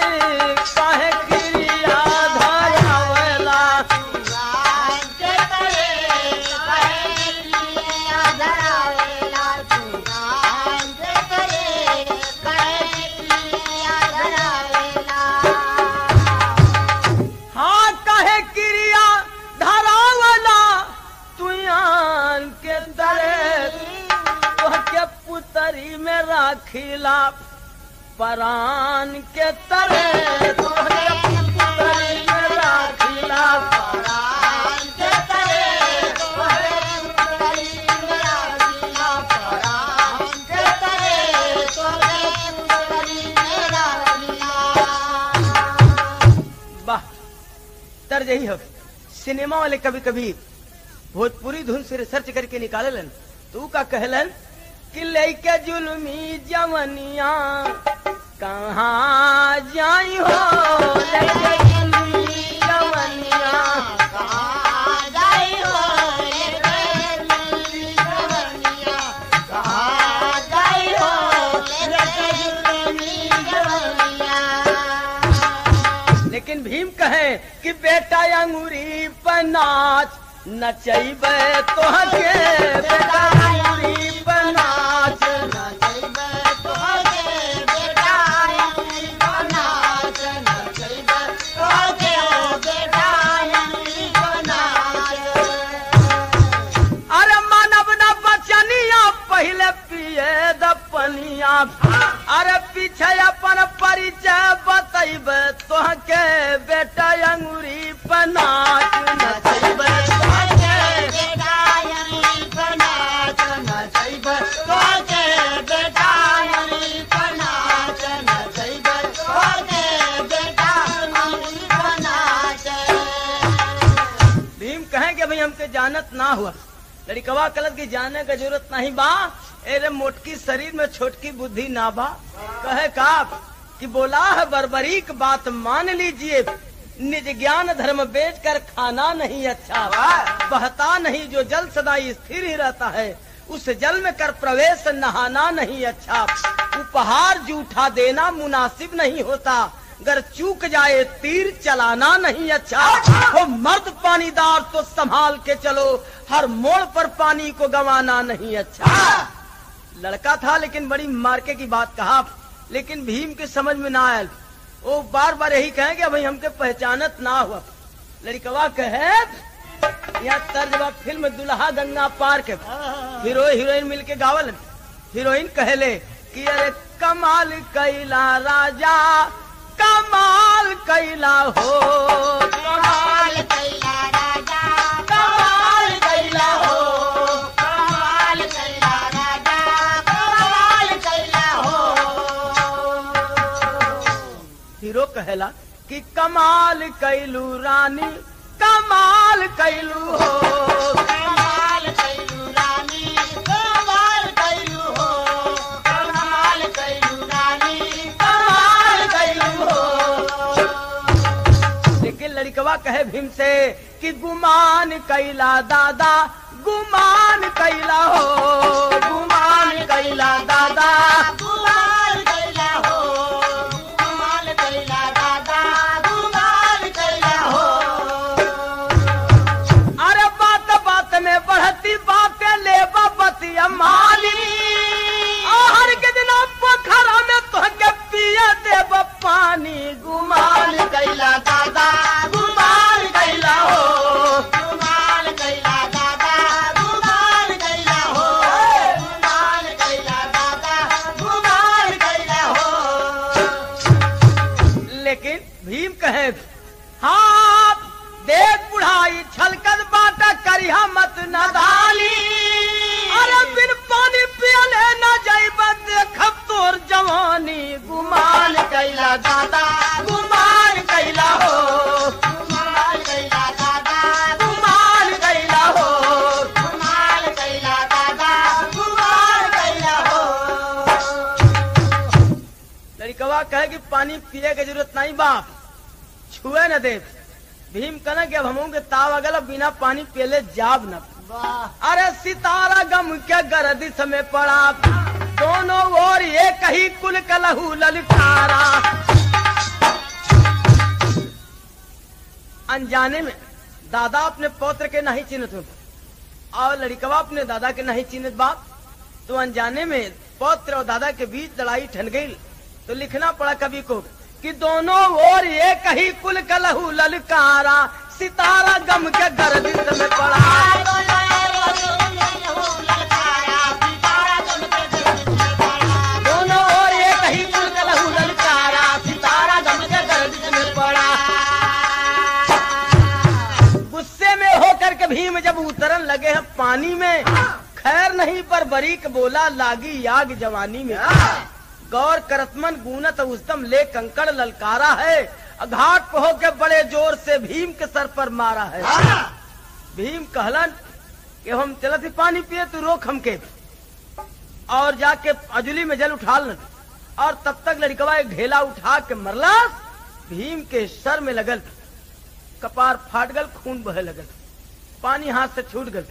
काहे क्रिया धरावेला में राखिला परान के तरे, पुतरी में राखिला परान के तरे, पुतरी में राखिला परान के तरे, पुतरी में राखिला। वाह, तर्ज यही हो। सिनेमा वाले कभी कभी भोजपुरी धुन से रिसर्च करके निकालेलन, तू का कहलन कि लइके जुल्मी जवनिया कहाँ जाई हो, लइके जुल्मी जवनिया कहाँ जाई हो, लइके जुल्मी जवनिया कहाँ जाई हो, लइके जुल्मी जवनिया। लेकिन भीम कहे कि बेटा अंगूरी पर नाच नचैबे तोहके, बेटा अंगूरी पर नाच नचैबे तोहके, बेटा अंगूरी पर नाच नचैबे तोहके, बेटा अंगूरी पर नाच। अरे मानव न बचनिया पहले पिए द पनिया, अरे पीछे अपन परिचय बतैबे तोहके, बेटा अंगूरी पर नाच नचैबे हमके जानत ना हुआ। लड़कवा कलत की जाने का जरूरत नहीं बा, एरे मोटकी शरीर में छोटकी बुद्धि ना बा। कहे का कि बोला है बर्बरीक बात मान लीजिए, निज ज्ञान धर्म बेचकर खाना नहीं अच्छा, बहता नहीं जो जल सदा स्थिर ही रहता है, उस जल में कर प्रवेश नहाना नहीं अच्छा, उपहार जूठा देना मुनासिब नहीं होता, अगर चूक जाए तीर चलाना नहीं अच्छा, वो मर्द पानीदार तो संभाल के चलो, हर मोड़ पर पानी को गंवाना नहीं अच्छा। लड़का था लेकिन बड़ी मार्के की बात कहा, लेकिन भीम के समझ में ना आयल। वो बार बार यही कहे कि भाई हमके पहचानत ना हुआ। लड़कवा कहे यह तर्जबा फिल्म दुल्हा गंगा पार के हीरो हीरोइन मिलके गावल। हीरोइन कहले कि अरे कमाल कैला राजा, कमाल कैला हो, कमाल कैला राजा, कमाल कैला हो, कमाल कैला राजा, कमाल कैला हो। हीरो कहला कि कमाल कैलू रानी, कमाल कैलू हो, कमाल कैलू रानी, कमाल कैलू हो, कमाल कैलू रानी, कमाल कैलू हो। लेकिन लड़कवा कहे भीम से कि गुमान कैला दादा, गुमान कैला हो, गुमान कैला दादा, गुमान कैला हो, गुमान कैला दादा, गुमान कैला हो। अरे बात बात में बढ़ती बातें ले बतिया माली, हर के दिन पोखरा में तुहके पिए देव पानी, गुमान कैला दादा, गुमान कैला हो, गुमान कैला दादा, गुमान कैला हो, गुमान कैला दादा, गुमान कैला हो। लेकिन भीम कहे हाँ देख बुढ़ाई छलकत बाटा करिया मत नदाली, अरे बिन पानी पियले न जाइब देखब तोर जवानी, गुमान कैला दादा, गुमान कैला हो, गुमान कैला दादा, गुमान कैला हो, गुमान कैला दादा, गुमान कैला हो। लड़कवा कहे कि पानी पिए की जरूरत नहीं बाप, छुए न दे। भीम कहना कि अब हम के ताव अगल बिना पानी पियले जाब न। अरे सितारा गम के गर्दिश में पड़ा, दोनों ओर एक ही कुल कलहू ललकारा। अनजाने में दादा अपने पौत्र के नहीं चिन्हत हो और लड़कवा अपने दादा के नहीं चिन्हत बाप, तो अनजाने में पौत्र और दादा के बीच लड़ाई ठन गई। तो लिखना पड़ा कवि को कि दोनों ओर एक ही कुल कलहू ललकारा, सितारा गम के गर्दिश में पड़ा। दोनों ओर एक ही कुल कलहू ललकारा, सितारा गम के गर्दिश में पड़ा। गुस्से में होकर के भीम जब उतरन लगे हैं पानी में, खैर नहीं पर बरीक बोला लागी आग जवानी में। गौर करतमन गूनत उस्तम ले कंकड़ ललकारा है, घाट पे होके बड़े जोर से भीम के सर पर मारा है। भीम कहलन कि हम चलत ही पानी पिए, तू रोक हमके और जाके अजुली में जल उठा ल। और तब तक लड़कवा एक ढेला उठा के मरला, भीम के सर में लगल, कपार फाट गल, खून बहे लगल, पानी हाथ से छूट गल।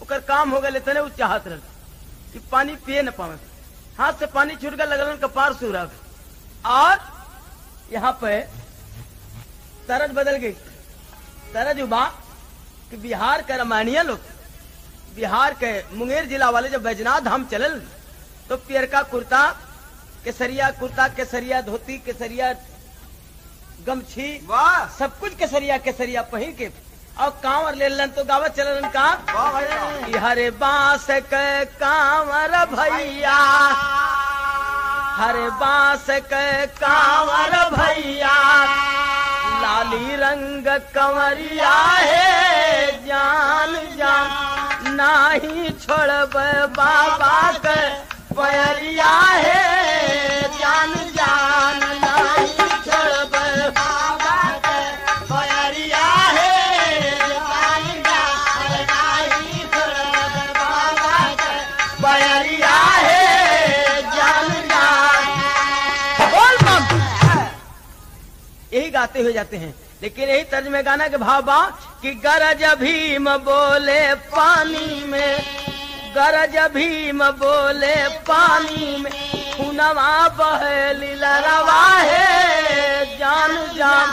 ओकर काम हो गए इतने चाहत रह कि पानी पिए न पावे, हाथ से पानी छूट गल, लगल कपार सूरग। और यहाँ पे तरज बदल गई। तरज उबा कि बिहार के रामायणिया लोग, बिहार के मुंगेर जिला वाले जब बैजनाथ धाम चलल तो पियरका कुर्ता, केसरिया कुर्ता, केसरिया धोती, केसरिया गमछी, सब कुछ केसरिया केसरिया पहन के और कांवर ले लन तो गावत चलन का हरे बांस के कांवर भैया, हरे बांस के कांवर भैया, लाली रंग कंवरिया है, जान जान नाही छोड़ब बाबा के पैरिया है, जान जान नाही छोड़ब बाबा के पैरिया है, जान जान नाही छोड़ब बाबा के पैरिया है, जान जान। बोल बम यही गाते हुए जाते हैं। लेकिन यही तर्ज में गाना के भाव बा कि गरज भीम बोले पानी में, गरज भीम बोले पानी में, खूनवा बहे लीलरवा है, जान जान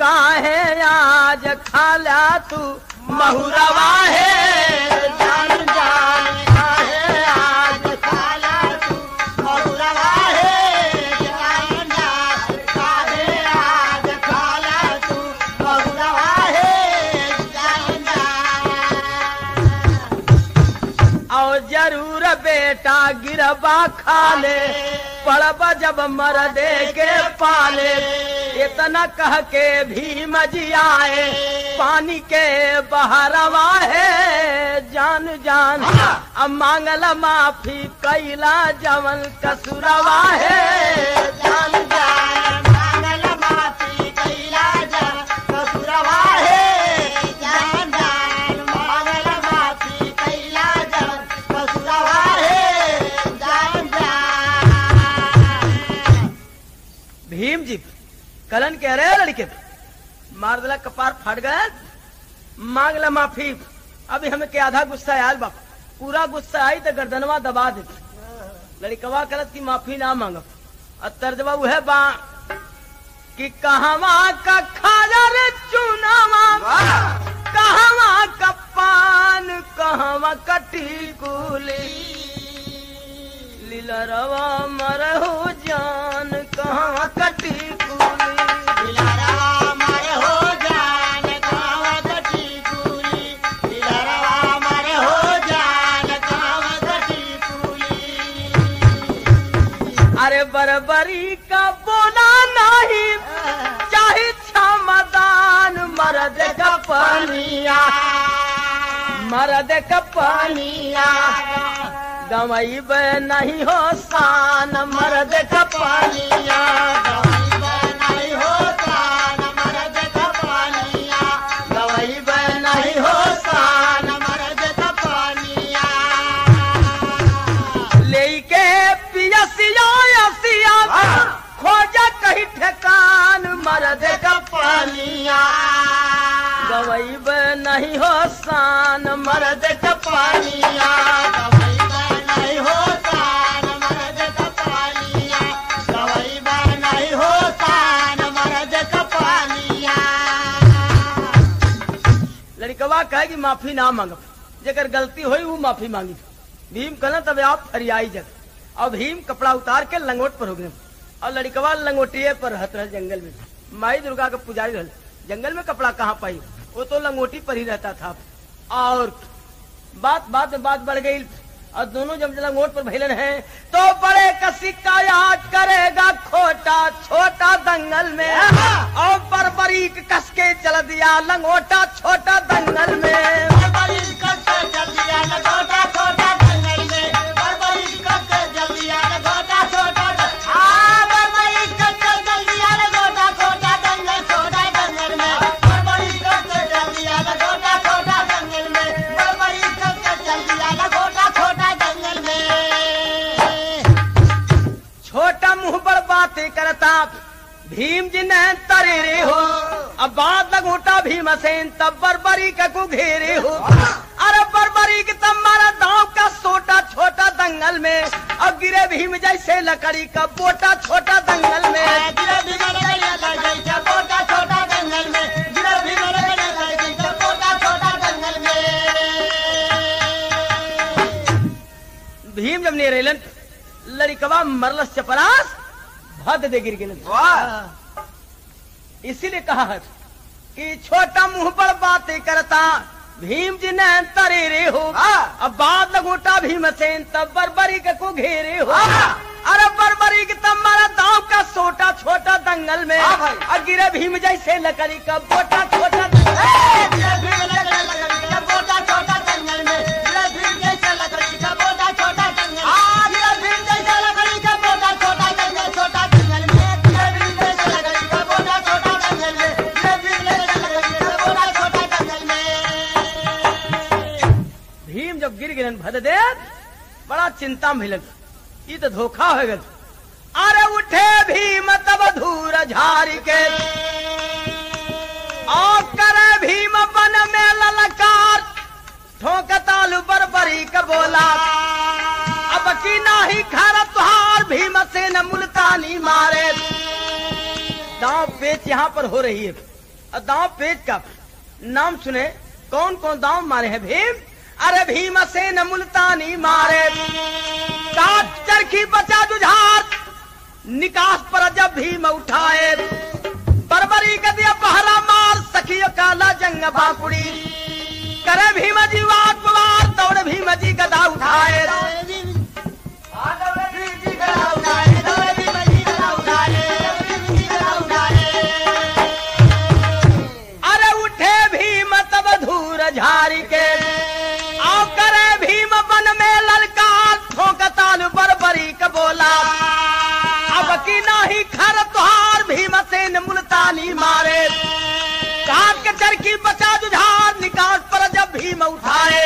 काहे आज खाला तू महुरवा है, जान जान काहे आज खाला तू महुरवा है, जान जान काहे आज खाला तू महुरवा है, जान जान। और जरूर बेटा गिरबा खाले, पड़ब जब मरदे के पाले, इतना कह के भीम जी आए, पानी के बहरवा है, जान जान अब मांगल माफी कैला जवन कसुरवा है, जान जान मांगल माफी कैला जवन कसुरवा है, जान जान मांगल माफी कैला जवन कसुरवा है, जान जान। भीम जी कलन कह रहे लड़के मार दिला, कपार फाट गए, मांग ला माफी। अभी हमें के आधा गुस्सा आयल बाप, पूरा गुस्सा आई तो गर्दनवा दबा दे। लड़कवा करत की माफी ना मांगब। और तर्जवा वह बा कि कहवा का खाजा रे चुनावा, कहवा का पान, कहवा का टीकुली, लीलरवा मरहु जान, कहवा का टीकुली, लीलरवा मरहु जान, कहवा का टीकुली, लीलरवा मरहु जान, कहवा का टीकुली। अरे बरबरी का बोला नहीं, चाहे क्षमदान, मर्द का पानिया, मर्द का पानिया, गवैब नहीं हो शान, मर्द का पानिया, गवैब नहीं हो शान, मर्द का पानिया, गवैब नहीं हो शान, मर्द का पानिया। लेके पियसिया यसिया खोज गवैब नहीं हो शान मर्द का पानिया नहीं हो तान मर्द का पानिया गवई नहीं हो तान मर्द का पानिया। लड़कवा कहे कि माफी ना मांग, जेकर गलती हुई वो माफी मांगी। भीम कहना तब आप फरियाई जग। और भीम कपड़ा उतार के लंगोट पर हो गए और लड़कवा लंगोटिए पर रहत रहे जंगल में। माई दुर्गा का पुजारी रहे, जंगल में कपड़ा कहाँ पाई, वो तो लंगोटी पर ही रहता था। और बात बढ़ गई और दोनों जब लंगोट पर भैलन है तो बड़े का सिक्का याद करेगा खोटा छोटा दंगल में। और बरबरीक कस के चल दिया लंगोटा छोटा दंगल में। बरबरीक कस के चल दिया लंगोटा छोटा दंगल में। बरबरीक कस के चल दिया लंगोटा छोटा बरबरीक कस के चल दिया लंगोटा छोटा दंगल छोटा दंगल में। बरबरीक कस के चल दिया लंगोटा छोटा दंगल में। बरबरीक कस के चल दिया लंगोटा छोटा दंगल में। छोटा मुंह पर बातें करता भीम जी ने तरेरे हो। अब बात लगोटा भीमसेन तब बरबरी को घेरे हो। अरे बरबरी की तब मारा दांव का सोटा छोटा दंगल में। अब गिरे भीम जैसे लकड़ी का बोटा छोटा दंगल में। गिरे भीम जैसे बोटा छोटा दंगल में। गिरे भीम जैसे बोटा छोटा दंगल में। भीम जब नहीं रेलन लड़कवा मरलस चपरास भद दे गिर गिर। इसीलिए कहा है कि छोटा मुंह पर बातें करता भीम जी ने तरेरे हो। अब बाद लगोटा भीमसेन तब बरबरी को घेरे हो। अरे बरबरी की तब मारा दांव का सोटा छोटा दंगल में। और गिरे भीम जैसे लकड़ी का बोटा छोटा बोटा छोटा दंगल में। गिरे भीम जैसे लकड़ी का बोटा छोटा दंगल। गिरे भीम जैसे लकड़ी का बोटा छोटा दंगल छोटा दंगल में। गिरे भीम जैसे लकड़ी का बोटा छोटा दंगल में। गिरे भीम जैसे लकड़ी का बोटा छोटा दंगल में। भीम जब गिर गिरन भद दे बड़ा चिंता में लग, ये तो धोखा हो गया। अरे उठे भीम तब धूर झारी के और करे भीम बन में ललकार ठोक तालु बरबरी का बोला। अब की नाही खर तुहार भीम से न मुल्तानी मारे। दांव पेच यहाँ पर हो रही है और दांव पेच का नाम सुने कौन कौन दांव मारे हैं भीम। अरे भीम से न मुल्तानी मारे काट चरखी बचा जुझार निकास पर जब भीम उठाए। बरबरी का दिया पहला मार सखियो काला जंग बाकुड़ी करे भीम जी वार पवार दौड़ भीम जी गदा उठाए। अरे उठे भीम तब धूर झारी के आओ करे भीम बन में ललकार ठोक तालु बरबरी का बोला। अब की नाही खर तुहार भीमसेन मुल्तानी मारे काट के चरखी बचा जुझार निकास पर जब भीम उठाए।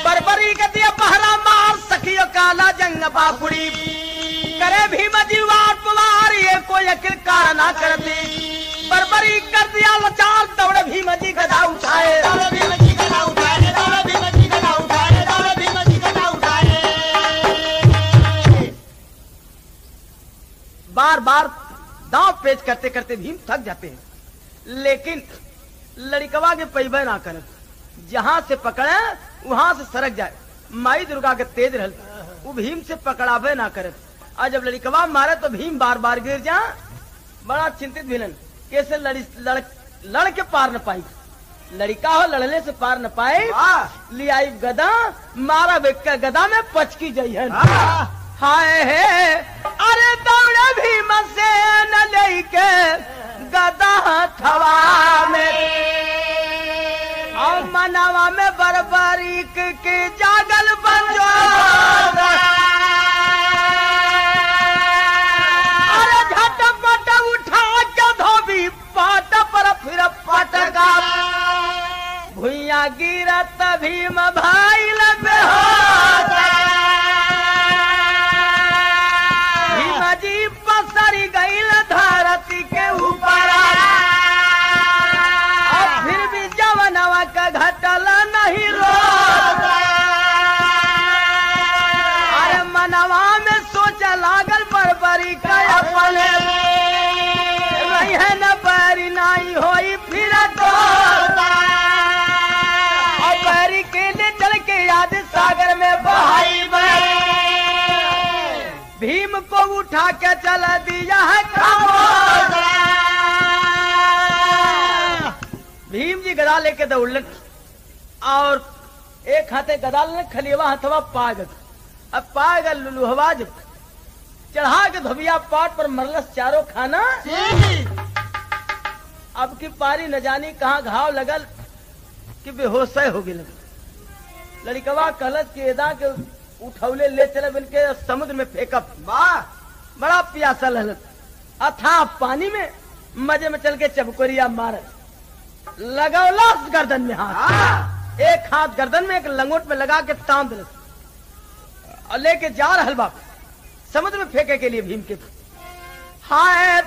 बरबरी का दिया पहरा मार सखियो काला जंग बाकुड़ी करे भीम जी वार पवार ये कोई अकिल कार ना करती। बरबरी कर दिया लचार दौड़ भीम जी गदा उठाए। बार बार दांव पेच करते करते भीम थक जाते हैं, लेकिन लड़कवा के पैबे ना करे। जहां से पकड़े वहां से सरक जाए। माई दुर्गा के तेज रहल वो भीम से पकड़ावे ना करे। और जब लड़कवा मारे तो भीम बार बार गिर जा। बड़ा चिंतित भिलन कैसे लड़ के पार न पाई। लड़का हो लड़ने से पार न पाए लिया गदा मारा बेकर गदा में पचकी जाई है। हाय है अरे दौड़े भीम से न लेके गदा थवा में और मनावा में बरबरी के जागल बंजो। अरे झटपट उठा के धोबी पाट पर फिर पटका भुइया गिरत भीम भाई लबे जी पसरी गईल धरती के ऊपर। और फिर भी का घटला नहीं रोता। अरे मनवा में सोचा लागल बरबरी का अपने रही है न बैरी नाई होई फिर तोता। और बैरी के लिए चल के याद सागर में बहाई भीम को उठा के चला दिया है खामोश। भीम जी गदा लेके दौड़लन और एक हाथे गदा ले खलिवा हथवा पागल। अब पागल लुलुहवा जब चढ़ा के धोबिया पाट पर मरलस चारों खाना। अब की पारी न जानी कहाँ घाव लगल कि बेहोश हो गई। लड़कवा कलश के एदा के उठौले ले चले बन के समुद्र में फेंकब। वाह बड़ा प्यासा लहलत अथा पानी में मजे में चल के चबकोरिया मारत लगौला गर्दन में हाथ। एक हाथ गर्दन में एक लंगोट में लगा के तान दिल और लेके जा रहल बाप समुद्र में फेंके के लिए भीम के। हाय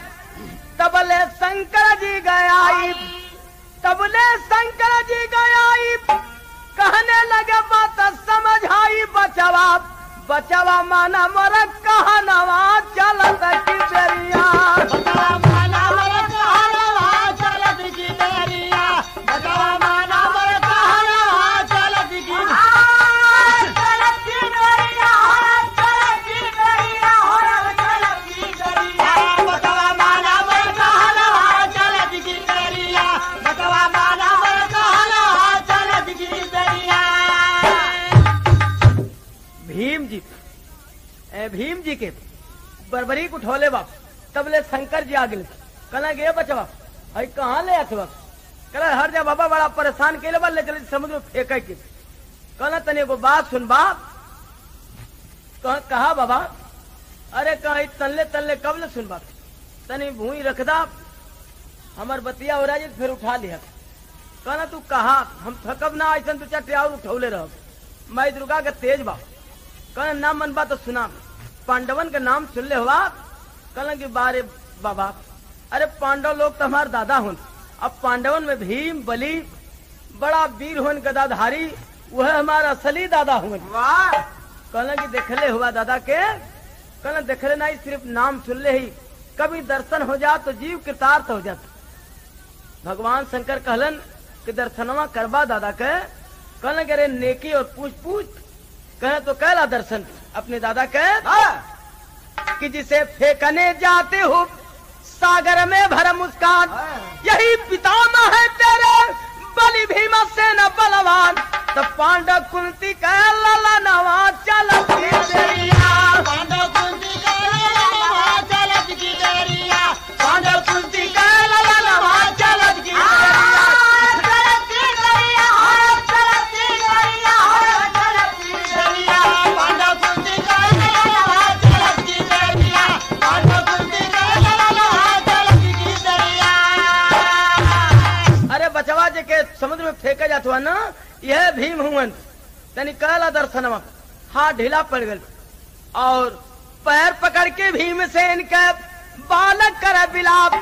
तबले शंकर जी गया तबले शंकर जी गया कहने लगे बात समझ आई बचवा बचवा माना मोर कहनवा चलत की बेरिया। बचवा माना मोर कहनवा चलत की बेरिया। बचवा माना मोर कहनवा चलत की चलत की बेरिया। चलत की बेरिया चलत की बेरिया। बचवा माना मोर कहनवा चलत की बेरिया। बचवा माना मोर कहनवा चलत की बेरिया। भीम जी के बरबरी को उठौले बाप तबले शंकर जी आगे कहना गे बचवा भाई कहाँ ले अथवा कहना हर जा बाबा बड़ा परेशान के ले चले समुद्र में फेंके के। कहना तने को बात सुन बाप कहा बाबा। अरे कहा तल्ले तल्ले कब ले सुन बाप तनी भूई रखदा हमार बतिया हो रहा फिर उठा लिया। कहना तू कहा हम थकब ना ऐसा तू चटे और उठौले रह मैं दुर्गा का तेज बाप। कहना नाम मन बा तो सुना पांडवन का नाम सुन ले हुआ। कहना कि बारे बाबा अरे पांडव लोग तो हमारे दादा हुन। अब पांडवन में भीम बलि बड़ा वीर हुन गदाधारी वह हमारा असली दादा हुन। कहना कि देखले हुआ दादा के। कहना देखले नहीं सिर्फ नाम सुन ले ही कभी दर्शन हो जा तो जीव कृतार्थ हो जाता। भगवान शंकर कहलन कि दर्शनवा करवा दादा के। कहना कि अरे नेकी और पूछ पूछ कहे तो कहला दर्शन अपने दादा के कि जिसे फेंकने जाते हो सागर में भर मुस्कान यही पितामह है तेरे बलि भीमसेन बलवान। तो पांडव कुंती का लला नवा चलत की बेरिया। पांडव कुंती का लला नवा चलत की बेरिया। पांडव कुंती का लला नवा चलत की बेरिया। समुद्र में फेंका जाता हुआ ना यह भीम हुआ तनी कहला दर्शनवा हाथ ढीला पड़ गल और पैर पकड़ के भीम से इनके बालक कर बिलाप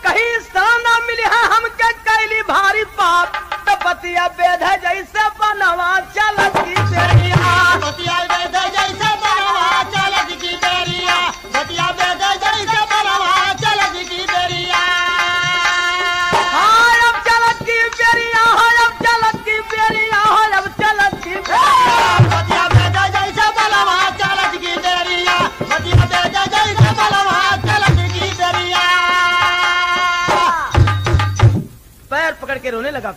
कहीं सामना मिली है हमके कैली भारी पाप। तो बतिया बेध जैसे बनवा चलत की बेरिया। बतिया बेध जैसे बनवा चलत की बेरिया। बतिया बेध जैसे बनवा चलत की बेरिया। पैर पकड़ के रोने लगा।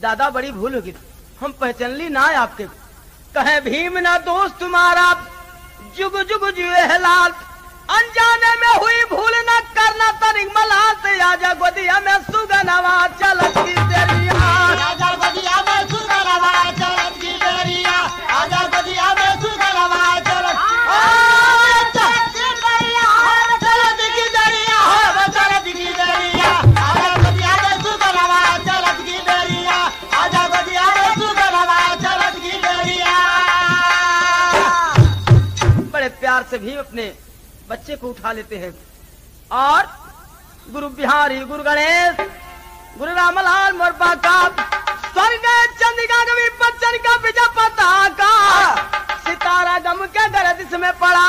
दादा बड़ी भूल होगी हम पहचान ली ना आपके। कहे भीम ना दोस्त तुम्हारा जुग जुग जुए लाल अनजाने में हुई भूल न करना तनिक मलाल से आजा गोदिया में सुगनवा चलत की बेरिया। आजा गोदिया में सुगनवा चलत की बेरिया। आजा गोदिया में सुगनवा चलत प्यार से भी अपने बच्चे को उठा लेते हैं और गुरु बिहारी गुरु गणेश गुरु रामलाल मोरपा का स्वर्ग चंद्रिका कवि बच्चन का विजय पताका सितारा गम के गर्दिश में पड़ा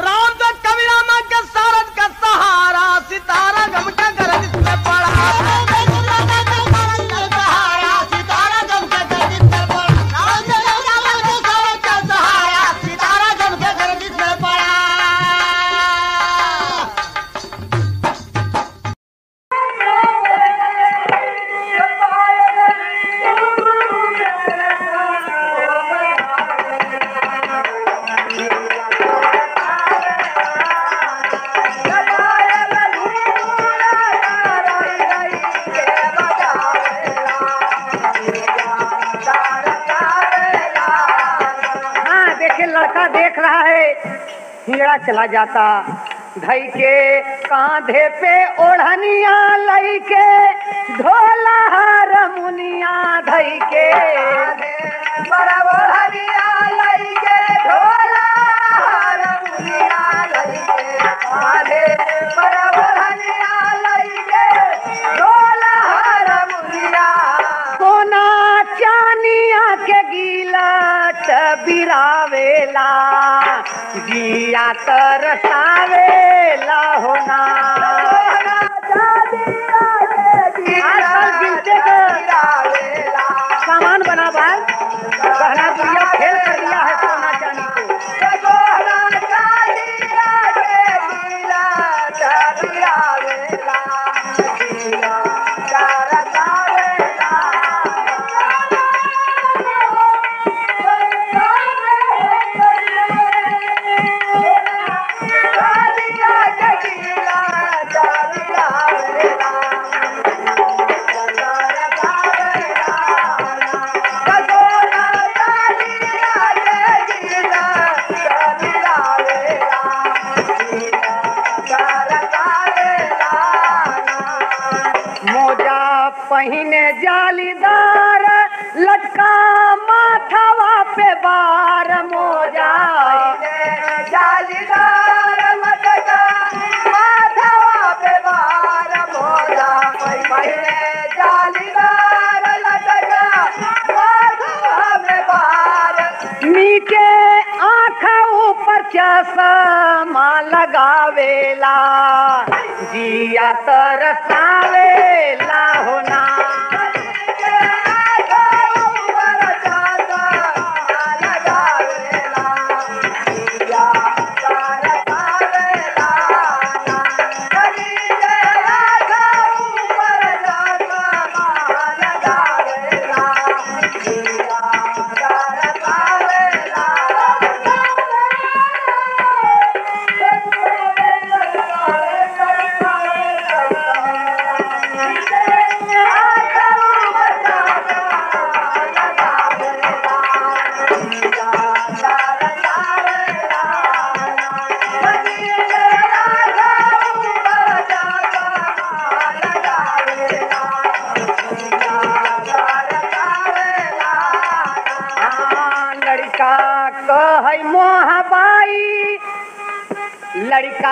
राम तो कवि रामा के सारद का सहारा सितारा गम के गर्दिश में पड़ा लड़का देख रहा है हिजड़ा चला जाता धई के कांधे पे ओढ़निया लई के ढोला रमुनिया धई के बड़ा ओढ़निया लई के ढोला रमुनिया लई के कांधे बड़ा ओढ़निया लई के ढोला रमुनिया सोना चानिया के गीला बिरावेला जिया तरसावेला होना सामान बना भाई गहना गुड़िया फेल कर दिया है सोना चांदी को पहिने जालीदार लटका माथावा पे बार मोजा जालीदार लटका माथावा पे बार मोजा पहिने जालीदार लटका माथावा पे बार नीचे आँख ऊपर चश्मा लगावेला जिया तरसावेला होना लड़का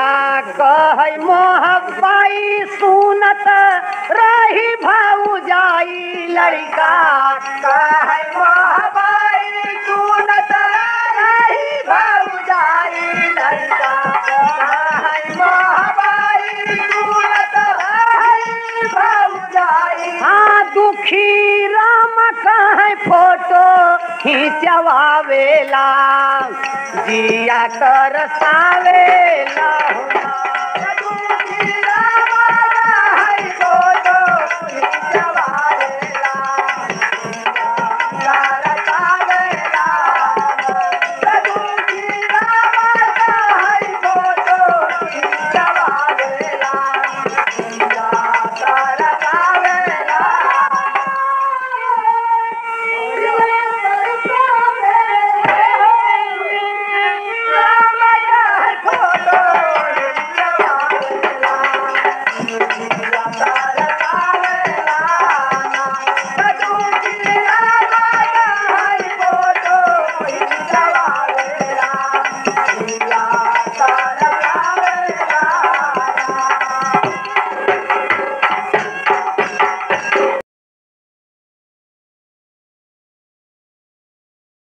कह मोहबाई सुनत रही भाऊजाई लड़का कह मोहबाई सुनत रही भाऊजाई लड़का कह मोहबाई सुनत रही भाऊजाई हाँ दुखी राम कह फोटो खींचवावेला जिया तरसावेला